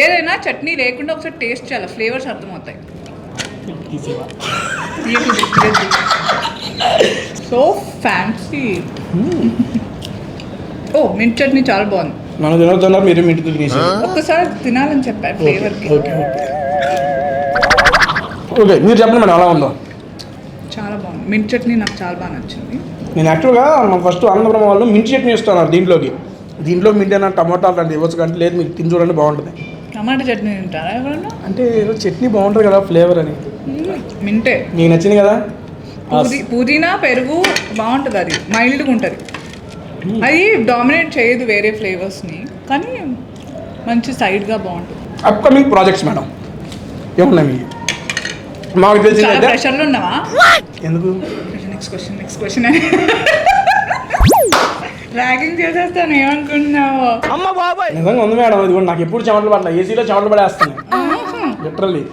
ఏదైనా చట్నీ లేకుండా ఒకసారి టేస్ట్ చేయాలి, ఫ్లేవర్స్ అర్థమవుతాయి. So fancy. Oh mint chutney చాలా బాగుంది. మనం తినొద్దన్నారు, మీరు మింట్ తినేసి ఒక్కసారి తినాలని చెప్పారు ఫ్లేవర్కి. ఓకే మీరు చెప్పండి మేడం ఎలా ఉందో. చాలా బాగుంది. మింట్ చట్నీ నాకు చాలా బాగా నచ్చింది. నేను యాక్చువల్గా ఫస్ట్ అన్నపురం వాళ్ళు మింట్ చట్నీ ఇస్తున్నారు దీంట్లో మింట్ అయినా టమాటా అలాంటి ఇవ్వచ్చు, కానీ లేదు మీకు తిని చూడండి బాగుంటుంది. టమాటా చట్నీ తింటారా ఎవరన్నా? అంటే ఏదో చట్నీ బాగుంటుంది కదా ఫ్లేవర్ అని. మింటే మీకు నచ్చింది కదా. పుదీనా పెరుగు బాగుంటుంది, అది మైల్డ్గా ఉంటుంది. అది డామినేట్ చేయదు వేరే ఫ్లేవర్స్ని, కానీ మంచి సైడ్గా బాగుంటుంది. అప్కమింగ్ ప్రాజెక్ట్స్ మేడం ఏమున్నాయి మీకు? మాకు తెలిసి ప్రెషర్లో ఉన్నావా? ఎందుకు? నెక్స్ట్ క్వశ్చన్ ర్యాగింగ్ చేసేస్తాను ఏమనుకుంటున్నావు? నిజంగా ఉంది మేడం. ఇది కూడా నాకు ఎప్పుడు చెమటలు పడలే, ఏసీలో చెమటలు పడేస్తున్నాయి లిటరల్లీ.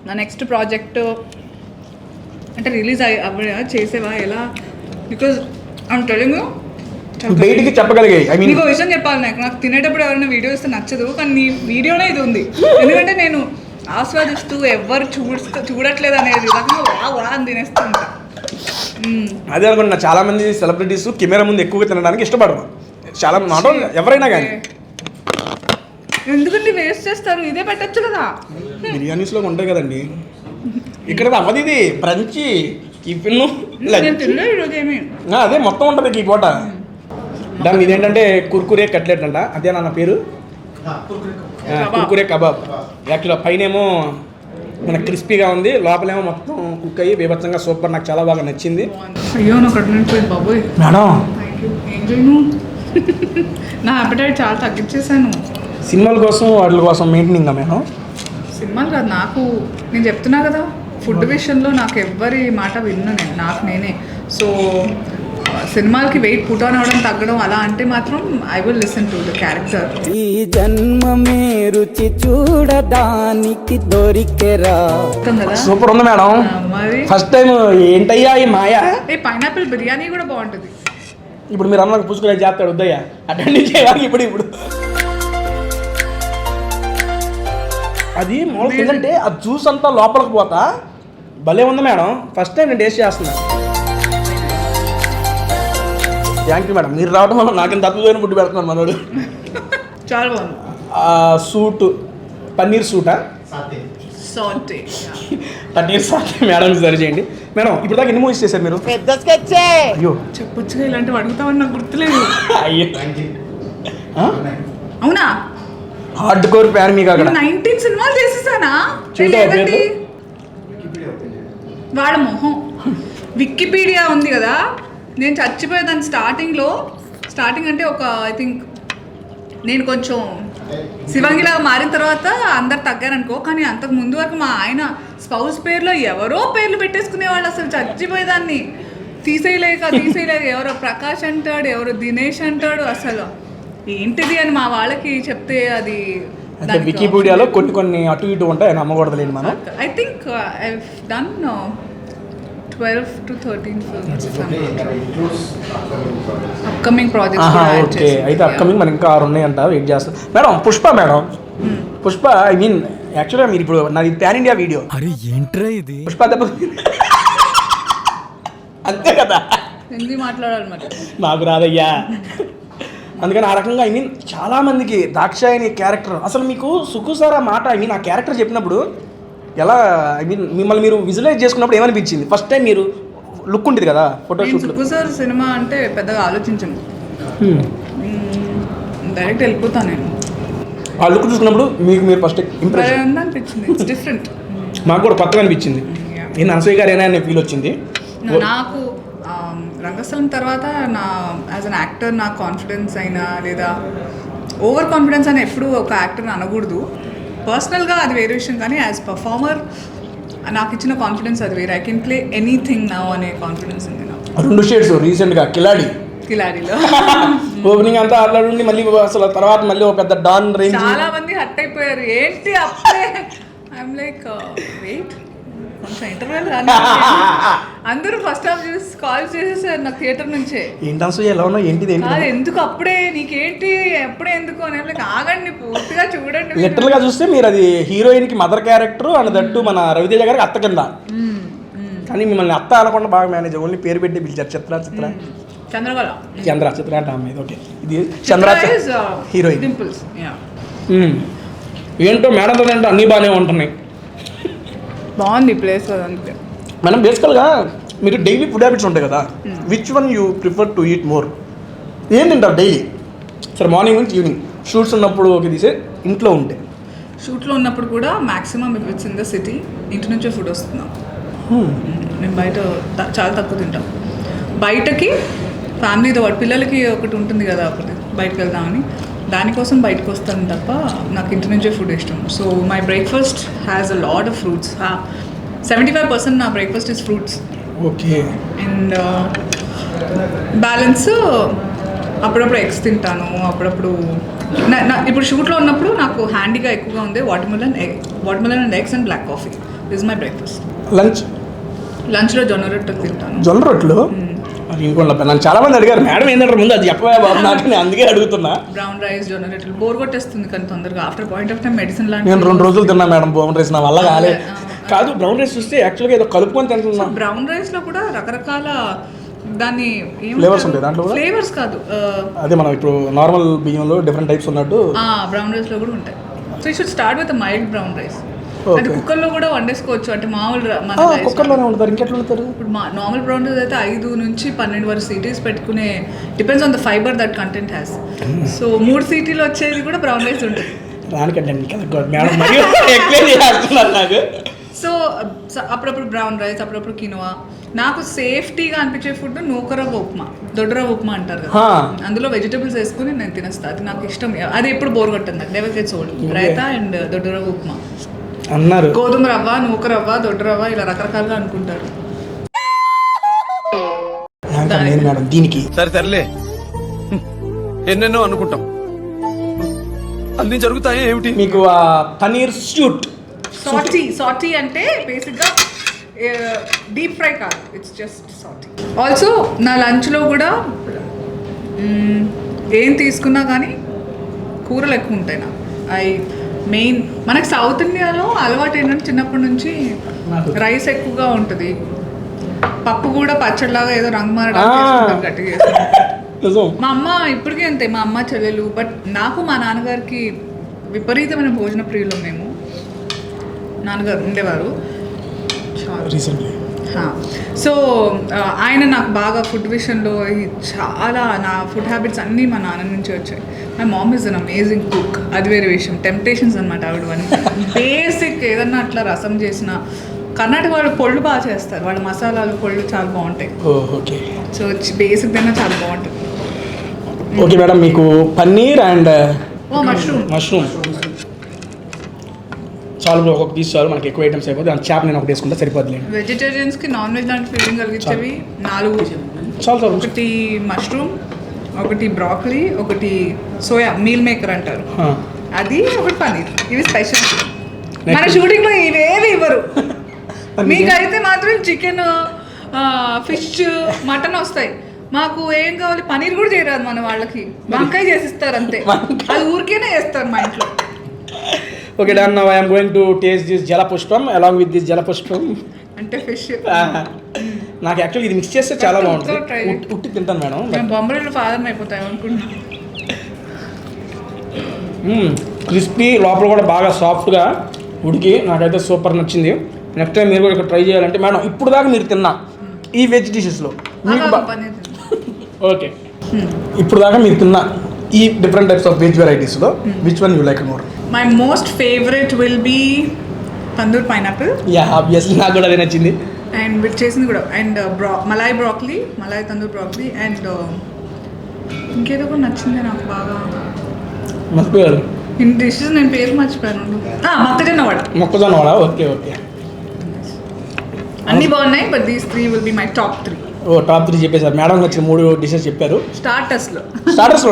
నా నెక్స్ట్ ప్రాజెక్ట్ అంటే రిలీజ్ చేసేవా ఎలా? బికాజ్ ఐమ్ టెల్లింగ్ యూ, బయటికి చెప్పగలిగాయి. ఐ మీన్ నీకు విషయం చెప్పాలి. నాకు తినేటప్పుడు ఎవరైనా వీడియో ఇస్తే నచ్చదు, కానీ నీ వీడియోనే ఇది ఉంది. ఎందుకంటే నేను ఆస్వాదిస్తూ ఎవరు చూడట్లేదు అనేది వా అని తినేస్తూ ఉంటా. అదే అనుకుంటున్నా, చాలా మంది సెలబ్రిటీస్ కెమెరా ముందు ఎక్కువగా తినడానికి ఇష్టపడరు. చాలా మాట ఎవరైనా కానీ. ఎందుకంటే వేస్ట్ చేస్తారు, ఇదే పెట్టచ్చు కదా. బిర్యానీస్లో ఉంటాయి కదండి, ఇక్కడ అవ్వదు. ఇది బ్రంచి టిఫిన్ అదే మొత్తం ఉంటుంది ఈ పూట. దాని ఇదేంటంటే కుర్కురే కట్లెట్ అంట, అదే నా పేరు కుర్కురే కబాబ్. యాక్చువల్గా పైనేమో మనకు క్రిస్పీగా ఉంది, లోపలేమో మొత్తం కుక్ అయ్యి బీభత్సంగా సూపర్. నాకు చాలా బాగా నచ్చింది. అయ్యో నాకు అడిగిపోయింది బాబోయ్ మేడం. ఏం చేయను, నా అపెటైట్ చాలా తగ్గించేసాను. సినిమాల కోసం వాటి కోసం మెయింటైనింగ్ మేడం. సినిమాలు కాదు, నాకు నేను చెప్తున్నా కదా, ఫుడ్ విషయంలో నాకు ఎవ్వరి మాట విన్ను నేను, నాకు నేనే. సో సినిమాలకి వెయిట్ పుట్ ఆన్ అవ్వడం తగ్గడం అలా అంటే మాత్రం I will listen to the character. ఈ జన్మమే రుచి చూడడానికి దొరికెరా. కదా సూపర్ ఉంది మేడం. మరి ఫస్ట్ టైం ఏంటయ్యా ఈ మాయా. పైనాపిల్ బిర్యానీ కూడా బాగుంటుంది. ఇప్పుడు మీరు అన్నకు పుచ్చుకునే చేస్తాడు వద్దయ్యా అటెండ్ చేయాలి ఇప్పుడు అది మామూలు ఏంటంటే ఆ జ్యూస్ అంతా లోపలికి పోతా భలే ఉంది మేడం. ఫస్ట్ టైం నేను టేస్ట్ చేస్తున్నా. Thank you madam. మీరు రావడం వల్ల నాకేం తక్కువ ఫుడ్ పెడుతున్నాను మనోడు. చాలా బాగుంది. సూట్ పన్నీర్ సూటా సాల్టీ పన్నీర్ సాల్ట్ మేడం సరి చేయండి మేడం. ఇప్పుడు దాకా ఎన్ని మూవీస్ చేశారు మీరు? అయ్యో చెప్పొచ్చుగా ఇలాంటివి అడుగుతామని నాకు గుర్తులేదు. అయ్యో అవునా? హార్డ్ కోర్ ఫ్యాన్ మీకు అక్కడ 19 సినిమాలు చేసేసానా? చూద్దాం పేర్లు. వాళ్ళ మొహం వికీపీడియా ఉంది కదా, నేను చచ్చిపోయేదాన్ని స్టార్టింగ్ అంటే ఒక ఐ థింక్ నేను కొంచెం శివంగిలాగా మారిన తర్వాత అందరు తగ్గారనుకో, కానీ అంతకు ముందు వరకు మా ఆయన స్పౌస్ పేరులో ఎవరో పేర్లు పెట్టేసుకునేవాళ్ళు. అసలు చచ్చిపోయేదాన్ని. తీసేయలేక ఎవరో ప్రకాష్ అంటాడు, ఎవరో దినేష్ అంటాడు. అసలు ఏంటిది అని మా వాళ్ళకి చెప్తే అది అంటే వికీపీడియాలో కొన్ని అటు ఇటు ఉంటాయి నమ్మకూడదులేండి మనం. I think I done 12 to 13 films. Upcoming projects. Okay అయితే అప్కమింగ్ మనకి ఇంకా 6 ఉన్నాయంట, వెయిట్ చేస్తాం మేడం. పుష్ప ఐ మీన్ యాక్చువల్గా మీరు ఇప్పుడు నాది ప్యాన్ ఇండియా వీడియో. అరే ఏంట్రా ఇది? పుష్ప దెబ్బ అంతే కదా, హిందీ మాట్లాడాలి మరి. నాకు రాదయ్యా. అందుకని ఆ రకంగా ఐ మీన్ చాలామందికి దాక్షాయని క్యారెక్టర్ అసలు మీకు సుకుసారా మాట ఐ మీన్ ఆ క్యారెక్టర్ చెప్పినప్పుడు ఎలా ఐ మీన్ మిమ్మల్ని మీరు విజువలైజ్ చేసుకున్నప్పుడు ఏమనిపించింది? ఫస్ట్ టైం మీరు లుక్ ఉంటుంది కదా ఫోటోషూట్. సుకుసార్ సినిమా అంటే పెద్దగా ఆలోచించను, డైరెక్ట్ వెళ్ళిపోతాను నేను. ఆ లుక్ చూసుకున్నప్పుడు మీకు మీరు ఫస్ట్ ఇంప్రెషన్ అనిపించింది. It's different. మాకు కూడా కొత్తగా అనిపించింది. నేను అనసూయ గారేనా అనే ఫీల్ వచ్చింది నాకు. రంగస్థలం తర్వాత నా యాజ్ అన్ యాక్టర్ నా కాన్ఫిడెన్స్ అయినా లేదా ఓవర్ కాన్ఫిడెన్స్ అని ఎప్పుడు ఒక యాక్టర్ని అనకూడదు. పర్సనల్గా అది వేరే విషయం, కానీ యాజ్ పర్ఫార్మర్ నాకు ఇచ్చిన కాన్ఫిడెన్స్ అది వేరే. I can play anything now అనే కాన్ఫిడెన్స్ ఉంది నాకు. 2 షేడ్స్ రీసెంట్గా కిలాడిలో ఓపెనింగ్ అంతా అట్లా ఉండి మళ్ళీ అసలు తర్వాత మళ్ళీ ఒక పెద్ద డాన్ రేంజ్. చాలా మంది హట్ అయిపోయారు, ఏంటి అప్పుడే. ఐఎమ్ లైక్ వెయిట్ కొంచెం ఇంటర్వెల్ అందరూ ఫస్ట్ హాఫ్ చూసి కాల్ చేసేసారు నాకు థియేటర్ నుంచే. ఏంటి అసలు ఎలా ఉన్నా ఏంటిది అది ఎందుకు అప్పుడే నీకేంటి అప్పుడే ఎందుకు అని లైక్ ఆగండి పూర్తిగా చూడండి. లిటరల్ గా చూస్తే మీరు అది హీరోయిన్ కి మదర్ క్యారెక్టర్ అని దట్టు మన రవితేజ గారికి అత్త కింద, కానీ మిమ్మల్ని అత్త అనకుండా బాగా మేనేజ్ ఓన్లీ పేరు పెట్టి పిలిచారు. చంద్ర అంటే అమ్మాయి. ఓకే ఇది చంద్ర హీరోయిన్. డింపుల్స్ ఏంటో మేడంతో అంటే అన్నీ బాగానే ఉంటున్నాయి. బాగుంది ప్లేస్ అదంతే. మనం బేసికల్గా మీరు డైలీ ఫుడ్ హ్యాబిట్స్ ఉంటాయి కదా, which one you prefer to eat more? ఏం తింటారు డైలీ? సరే మార్నింగ్ నుంచి ఈవినింగ్ షూట్స్ ఉన్నప్పుడు ఓకే తీసే, ఇంట్లో ఉంటే షూట్లో ఉన్నప్పుడు కూడా maximum if it's in the city ఇంటి నుంచే ఫుడ్ వస్తున్నాం. నేను బయట చాలా తక్కువ తింటాం. బయటకి ఫ్యామిలీతో పాటు పిల్లలకి ఒకటి ఉంటుంది కదా, ఒకటి బయటకు వెళ్దామని, దానికోసం బయటకు వస్తాను తప్ప నాకు ఇంటి నుంచే ఫుడ్ ఇష్టం. So my breakfast has a lot of fruits. 75% నా breakfast is fruits. Okay. And balance అప్పుడప్పుడు ఎగ్స్ తింటాను, అప్పుడప్పుడు ఇప్పుడు షూట్లో ఉన్నప్పుడు నాకు హ్యాండీగా ఎక్కువగా ఉంది watermelon and eggs and black coffee. This my breakfast. లంచ్లో జొన్న రొట్టెలు తింటాను. జొన్న రొట్టెలు అది ఇంకోటి నన్ను చాలా మంది అడిగారు, మేడం ఏంటంటే ముందు అది చెప్పవా బాబు నాకు, నేను అందుకే అడుగుతున్నా. బ్రౌన్ రైస్ జొన్న రొట్టెలు బోర్ కొట్టేస్తుంది కానీ తొందరగా after point of time medicine లాంటి. నేను 2 రోజులు తిన్నా మేడం బ్రౌన్ రైస్, నా వల్ల కాలే. కాదు బ్రౌన్ రైస్ చూస్తే యాక్చువల్గా ఏదో కలుపుకొని తింటున్నా. బ్రౌన్ రైస్లో కూడా రకరకాల దాన్ని ఫ్లేవర్స్ ఉంటాయి దాంట్లో. ఫ్లేవర్స్ కాదు, అదే మనం ఇప్పుడు నార్మల్ బియ్యంలో డిఫరెంట్ టైప్స్ ఉన్నట్టు బ్రౌన్ రైస్లో కూడా ఉంటాయి. So you should start with mild brown rice. అది కుక్కర్లో కూడా వండేసుకోవచ్చు. అంటే మామూలు కుక్కర్లోనే ఉంటారు, ఇంకెట్లా ఉంటారు? ఇప్పుడు నార్మల్ బ్రౌన్ రైస్ అయితే 5 నుంచి 12 వరకు సీటీస్ పెట్టుకునే, depends on the fibre that content has. So 3 సీటీలు వచ్చేది కూడా బ్రౌన్ రైస్ ఉంటుంది. సో అప్పుడప్పుడు బ్రౌన్ రైస్, అప్పుడప్పుడు కినోవా. నాకు సేఫ్టీగా అనిపించే ఫుడ్ నూకరవ్వ ఉప్మా, దొడ్డరవ్వ ఉప్మా అంటారు కదా, అందులో వెజిటబుల్స్ వేసుకుని నేను తినేస్తాను. అది నాకు ఇష్టం. అది ఎప్పుడు బోర్ కొట్టింది. Never gets old. Raita and దొడ్డరవ్వ ఉప్మా అన్నారు. గోధుమ రవ్వ, నూకరవ్వ, దొడ్డరవ్వ ఇలా రకరకాలుగా అనుకుంటారు. కన్ఫర్మ్ నేను మేడం దీనికి. సరే సర్లే, ఎన్నెన్నో అనుకుంటాం, అన్ని జరుగుతాయి ఏమిటి? మీకు ఆ పనీర్ స్యూట్ సాటీ అంటే బేసిక్గా డీప్ ఫ్రై కాదు, ఇట్స్ జస్ట్ సాటీ. ఆల్సో నా లంచ్లో కూడా ఏం తీసుకున్నా కానీ కూరలు ఎక్కువ ఉంటాయి నాకు. మెయిన్ మనకి సౌత్ ఇండియాలో అలవాటు ఏంటంటే చిన్నప్పటి నుంచి రైస్ ఎక్కువగా ఉంటుంది, పప్పు కూడా పచ్చడిలాగా ఏదో రంగు మారడానికి గట్టిగా చేస్తాం. మా అమ్మ ఇప్పటికీ అంతే, మా అమ్మ చెల్లెలు. బట్ నాకు మా నాన్నగారికి విపరీతమైన భోజన ప్రియులు మేము. నాన్నగారు ఉండేవారు రీసెంట్లీ. సో ఆయన నాకు బాగా ఫుడ్ విషయంలో చాలా, నా ఫుడ్ హ్యాబిట్స్ అన్నీ మా నాన్న నుంచి వచ్చాయి. My mom is an amazing cook, అది వేరే విషయం. టెంప్టేషన్స్ అనమాట ఆవిడ. బేసిక్ ఏదన్నా అట్లా రసం చేసిన, కర్ణాటక వాళ్ళు పొళ్ళు బాగా చేస్తారు, వాళ్ళ మసాలాలు పొళ్ళు చాలా బాగుంటాయి. ఓకే. సో బేసిక్ దైనా చాలా బాగుంటుంది. ఓకే మేడం, మీకు పన్నీర్ అండ్ మష్రూమ్ చాలు బ్రో, ఒక పీస్ చాలు, మనకి ఎక్కువ ఐటమ్స్ అయిపోతుంది. అండ్ చేప నేను ఒకటి వేసుకుంటే సరిపోతుంది. వెజిటేరియన్స్కి నాన్ వెజ్ లాంటి ఫీలింగ్ కలిగించేవి 4 చాలు. ఒకటి మష్రూమ్, ఒకటి బ్రాకలీ, ఒకటి సోయా మీల్ మేకర్ అంటారు అది, ఒకటి పన్నీర్. ఇవి స్పెషల్. మన షూటింగ్లో ఇవేవి ఇవ్వరు. మీకైతే మాత్రం చికెన్, ఫిష్, మటన్ వస్తాయి. మాకు ఏం కావాలి, పన్నీర్ కూడా చేయరాదు మన వాళ్ళకి. వంకాయ చేసిస్తారు అంతే, అది ఊరికేనే చేస్తారు మా ఇంట్లో. Okay done. Now I am going to taste this జలపుష్పం అలాంగ్ విత్ దిస్ జలపుష్పం అంటే ఫిష్. నాకు యాక్చువల్లీ ఇది మిక్స్ చేస్తే చాలా బాగుంటుంది. ఉట్టి తింటాను మేడం. నేను బొమ్మలు ఫాదర్ అయిపోతాయి అనుకుంటున్నా. క్రిస్పీ, లోపల కూడా బాగా సాఫ్ట్గా ఉడికి నాకైతే సూపర్ నచ్చింది. నెక్స్ట్ టైం మీరు కూడా ఇక్కడ ట్రై చేయాలంటే మేడం, ఇప్పుడు దాకా మీరు తిన్నా ఈ వెజ్ డిషెస్లో మీకు ఓకే, ఇప్పుడు దాకా మీరు తిన్నా ఈ డిఫరెంట్ టైప్స్ ఆఫ్ వెజ్ వెరైటీస్లో which one you like more? My most favourite will be tandoor pineapple. Ya, obviously నాకు కూడా అదే నచ్చింది. అండ్ వీటి చేసింది కూడా. And malai broccoli, malai tandoor broccoli. And ఇంకేదో కూడా నచ్చింది నాకు బాగా. మర్చిపోయారు ఇన్ని డిషెస్ నేను పేరు మర్చిపోయాను. మొక్కజొన్న వడ. ఓకే ఓకే, అన్నీ బాగున్నాయి. But these 3 will be my top 3. Top 3 చెప్పేశారు మేడం. వచ్చిన 3 డిషెస్ చెప్పారు స్టార్టర్స్లో.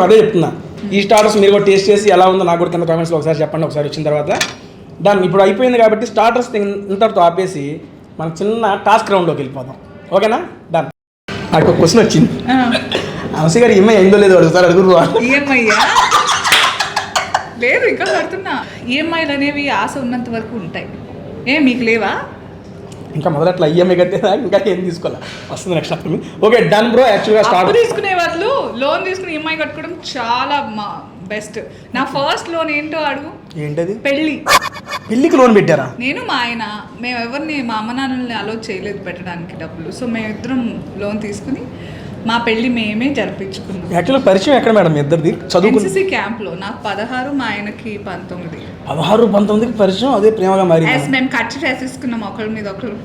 అదే చెప్తున్నా. ఈ స్టార్టర్స్ మీరు కూడా టేస్ట్ చేసి ఎలా ఉందో నాకు కూడా కింద కామెంట్స్లో ఒకసారి చెప్పండి. ఒకసారి వచ్చిన తర్వాత దాన్ని ఇప్పుడు అయిపోయింది కాబట్టి స్టార్టర్స్ ఇంతటితో ఆపేసి మనం చిన్న టాస్క్ రౌండ్లోకి వెళ్ళిపోదాం. ఓకేనా? డన్. నాకు ఒక క్వశ్చన్ వచ్చింది. అనసూయ గారు ఈఎంఐ అయిందో లేదో ఒకసారి అడుగురు. ఈఎంఐ లేదు, ఇంకా కడుతున్నా. ఈఎంఐలు అనేవి ఆశ ఉన్నంత వరకు ఉంటాయి. మీకు లేవా? ఇంకా మొదలట్లా ఈఎంఐ కట్టేదా, ఇంకా ఏం తీసుకోవాలి, వస్తుంది నెక్స్ట్ అప్పుడు. Okay done bro. యాక్చువల్గా స్టార్ట్ తీసుకునే వాళ్ళు లోన్ తీసుకుని ఈఎంఐ కట్టుకోవడం చాలా బెస్ట్. నా ఫస్ట్ లోన్ ఏంటో అడుగు. ఏంటది? పెళ్ళికి లోన్ పెట్టారా? నేను మా ఆయన, మేము ఎవరిని, మా అమ్మ నాన్నల్ని అలో చేయలేదు పెట్టడానికి డబ్బులు. సో మేమిద్దరం లోన్ తీసుకుని మా పెళ్ళి మేమే జరిపించుకున్నాం. యాక్చువల్గా పరిచయం ఎక్కడ మేడం ఇద్దరిది? చదువు ఎన్సీసీ క్యాంప్లో. నాకు 16, మా ఆయనకి 19. 16-19కి పరిచయం, అదే ప్రేమగా మారింది. మేము ఖర్చు చేసేసుకున్నాం ఒకరి మీద ఒకరు.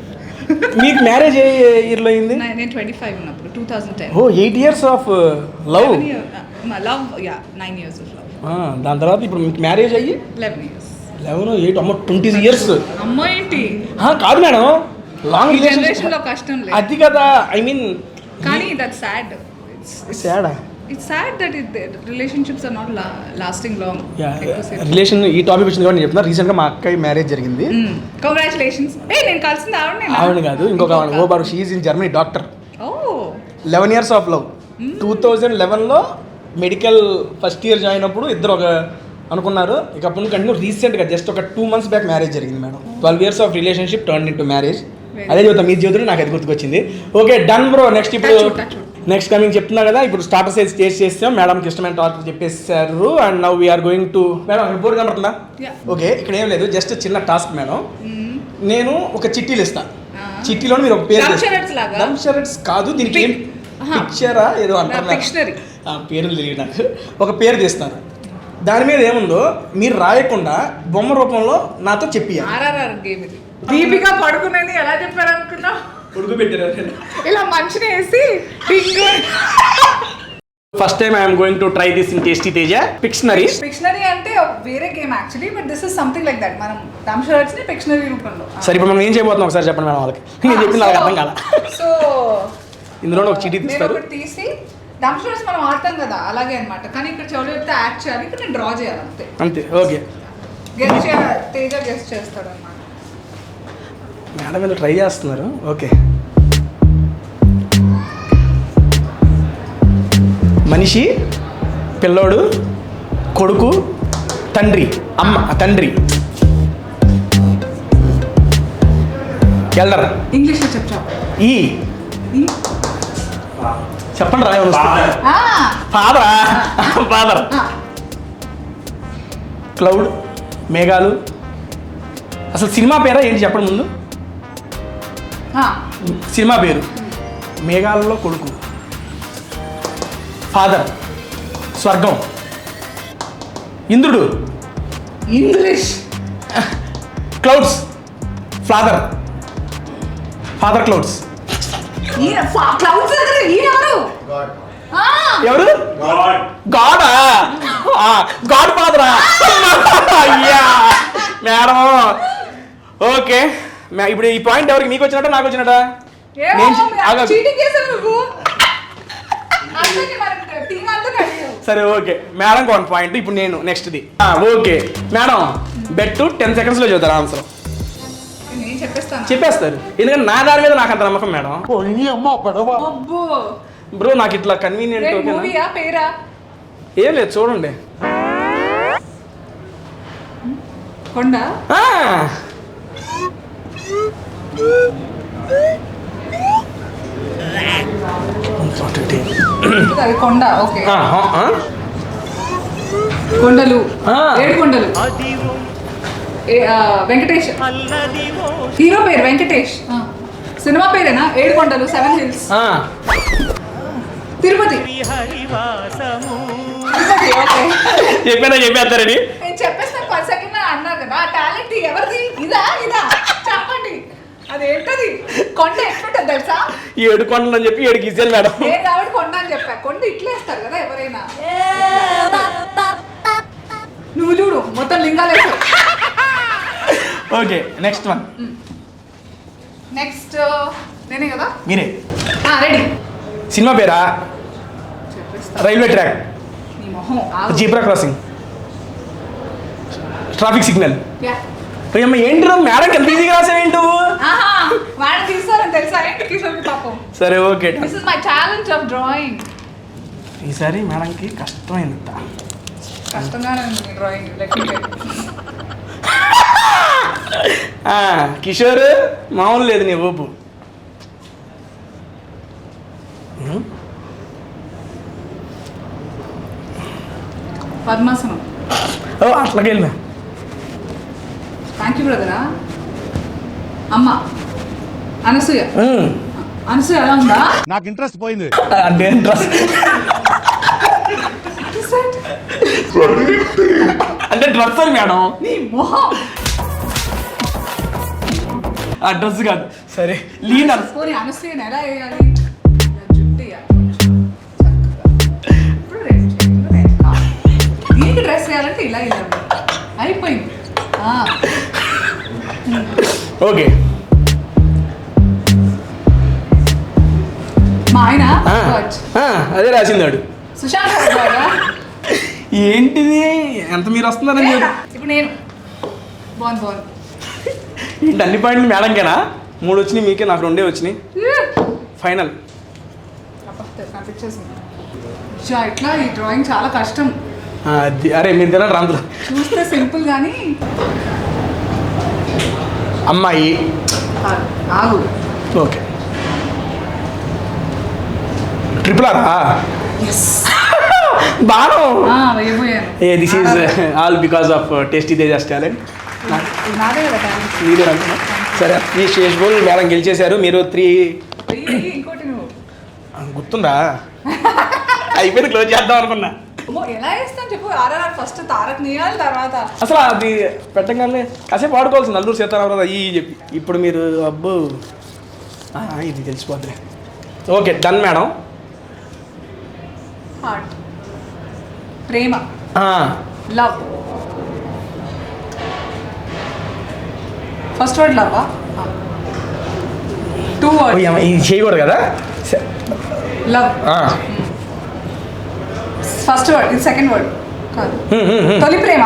మీకు మ్యారేజ్ ఏ ఇయర్లో అయింది? నేను 25 ఉన్నప్పుడు 2010. 8 years of love. Love, yeah, 9 years of love. దాని తర్వాత ఇప్పుడు మీకు మ్యారేజ్ అయ్యి 11 years. 11, 8, అమ్మ 20 years. అమ్మో ఏంటి? కాదు మేడం, లాంగ్ రిలేషన్లో కష్టం లేదు అది కదా. ఐ మీన్ కానీ that's sad. It's sad that relationships are not lasting long. Relation ఈ టాపిక్ వచ్చింది కాబట్టి నేను చెప్తున్నా. రీసెంట్గా మా అక్కయ్య మ్యారేజ్ జరిగింది. కంగ్రాచులేషన్స్. నేను కలిసింది ఆవిడ కాదు, ఇంకొక ఓ బారు. She is in Germany, doctor. 11 years of love. 2011లో మెడికల్ ఫస్ట్ ఇయర్ జాయిన్ అయినప్పుడు ఇద్దరు ఒక అనుకున్నారు. ఇక అప్పుడు కంటిన్యూ. రీసెంట్గా జస్ట్ ఒక 2 months బ్యాక్ మ్యారేజ్ జరిగింది madam. 12 years of relationship turn in to marriage. అదే చెబుతాం మీ జీవితంలో, నాకు అది గుర్తుకొచ్చింది. Okay done bro. నెక్స్ట్ ఇప్పుడు నెక్స్ట్ కమింగ్ చెప్తున్నా కదా, ఇప్పుడు స్టార్టర్స్ అయితే టేస్ట్ చేస్తాం. మేడంకి ఇష్టమైన టార్చర్ చెప్పేశారు. And now we're going to. Madam board కనపడుతుందా? ఓకే, ఇక్కడ ఏం లేదు, జస్ట్ చిన్న టాస్క్ మేడం. నేను ఒక చిట్టీలు ఇస్తాను. చిట్టీలో మీరు ఒక పేరు, దమ్ షరట్స్ కాదు, దీనికి ఏం పిక్చరా ఏదో అంటారు, పేరు తెలియదు నాకు. ఒక పేరు తీస్తాను, దాని మీద ఏముందో మీరు రాయకుండా బొమ్మ రూపంలో నాతో చెప్పియాలి. దీపిక పడుకునేది ఎలా చెప్పారు అనుకున్నా? ఉడుకు పెట్టారు ఇలా మంచిని వేసి. First time I'm going to try this in tasty Teja. Pictionary అంటే వేరే game actually, but this is something like that. మనం దమ్ షరట్స్ ని పిక్షనరీ రూపంలో. సరే ఇప్పుడు మనం ఏం చేయబోతున్నాం ఒకసారి చెప్పండి మేడం వాళ్ళకి. నేను చెప్పింది నాకు అర్థం కాల. సో ఇందులో ఒక చీటీ నేను తీస్తారు. ఒకటి తీసి డంప్స్టర్స్ మనం ఆడతాం కదా అలాగే అన్నమాట. కానీ ఇక్కడ చెవులు చెప్తే యాక్ట్ చేయాలి, ఇక్కడ నేను డ్రా చేయాలి అంతే. అంతే. ఓకే గెస్ట్ చేయాలి, తేజ గెస్ట్ చేస్తాడు అన్నమాట. మేడం వీళ్ళు ట్రై చేస్తున్నారు. ఓకే మనిషి, పిల్లోడు, కొడుకు, తండ్రి, అమ్మ, తండ్రి, ఎల్డర్. ఇంగ్లీష్లో చెప్తా. ఈ చెప్పండి రా. ఫాదరా? ఫాదర్. క్లౌడ్, మేఘాలు. అసలు సినిమా పేరా ఏంటి చెప్పండి ముందు. సినిమా పేరు మేఘాలలో కొడుకు, ఫాదర్, స్వర్గం, ఇంద్రుడు, English, clouds, father, father clouds. Clouds ఎవరు? గాడా? గాడ్ ఫాదరా? అయ్యా మేడం. ఓకే ఇప్పుడు ఈ పాయింట్ ఎవరికి, మీకు వచ్చినట్ట నాకు వచ్చినట్ట? సరే ఓకే మేడం 1 పాయింట్. ఇప్పుడు నేను నెక్స్ట్ది. ఓకే మేడం బెట్ 10 సెకండ్స్లో చెబుతారు ఆన్సర్. చెప్పేస్తారు ఎందుకంటే నా దాని మీద నాకు అంత నమ్మకం మేడం. బ్రో నాకు ఇట్లా కన్వీనియంట్. పేరా ఏం లేదు చూడండి. కొండ. అది కొండ. ఓకే కొండలు, 7 కొండలు. వెంకటేష్ హీరో పేరు వెంకటేష్. సినిమా పేరేనా 7 కొండలు, 7 హిల్స్. తిరుపతి. చెప్పేస్తారని చెప్పేసిన 10 సెకండ్ అన్నారు కదా. టాలెంట్ ఎవరిది? ఇదా చెప్పండి. అది ఏంటది? కొండ ఎట్లుంటుంది తెలుసా? 7 కొండలు అని చెప్పి 7 గీసాను మేడం. నేను కాబట్టి కొండ అని చెప్పా. కొండ ఇట్లేస్తారు కదా ఎవరైనా. నువ్వు చూడు మొత్తం లింగాలు. Okay next one. నెక్స్ట్ నేనే కదా. మీరే. రెడీ. సినిమా పేరా? రైల్వే ట్రాక్, నీ మొహం, జీబ్రా క్రాసింగ్, ట్రాఫిక్ సిగ్నల్. అమ్మ ఏంటి మేడం ఎంత ఈజీగా రాసావేంటి? వాడిని తీస్తారని తెలుసా ఏంటి కిషోర్ పాపం. సరే okay this is my talent of drawing. ఈసారి మేడంకి కష్టమైంది. కష్టంగానే ఉంది డ్రాయింగ్. కిషోర్ మామూలు లేదు నీ ఊపు. పద్మాసనం. అట్లాగే వెళ్ళా. థ్యాంక్ యూ బ్రదరా. అమ్మ అనసూయ. అనసూయ ఎలా ఉందా? నాకు ఇంట్రెస్ట్ పోయింది. అంటే అంటే డ్రస్ అని మేడం. నీ మొహం. ఆ డ్రెస్ కాదు. సరే లీన్ అనసూయని ఎలా వేయాలి? జుట్టు ఇప్పుడు దీనికి డ్రెస్ వేయాలంటే ఇలా అయిపోయింది. ఓకే మా ఆయన అదే రాసిందాడు. సుశాంత్. ఏంటిది ఎంత మీరు వస్తున్నారని? ఇప్పుడు నేను బాగుంది. ఏంటి అన్ని పాయింట్లు మేడంకేనా? 3 వచ్చినాయి మీకే, నాకు 2 వచ్చినాయి. ఫైనల్. ఇట్లా ఈ డ్రాయింగ్ చాలా కష్టం. అరే మీరు తినండి రాంతులు. చూస్తే సింపుల్ కానీ. అమ్మాయి. ఆగు. ఓకే ట్రిపుల్ ఆరా? బాను. This is all because of tasty Teja's talent. మీరే అనుకున్నా. సరే మీ శేష్ బోల్ మేడం గెలిచేశారు. మీరు 3. ఇంకోటి నువ్వు గుర్తుందా? అయిపోయింది, క్లోజ్ చేద్దాం అనుకున్నా. ఎలా వేస్తాను చెప్పు. ఆర్ఆర్ ఫస్ట్ తారక్ నీయాలి, తర్వాత అసలు అది పెట్టగానే కాసేపు ఆడుకోవాల్సింది. అల్లూరు సీతారామరాజు అయ్యి చెప్పి. ఇప్పుడు మీరు అబ్బో ఇది తెలిసిపోద్ది. Okay done madam. హార్ట్, ప్రేమ, love. First word love. 2 words. ఇది చేయకూడదు కదా. లవ్ ఫస్ట్ వర్డ్ ఇది సెకండ్ వర్డ్ కాదు తొలి ప్రేమ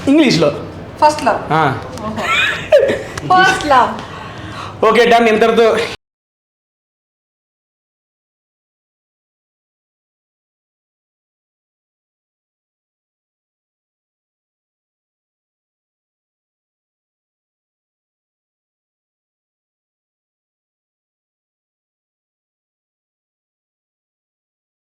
ఇంగ్లీష్లో first love first love okay done ఇంతటితో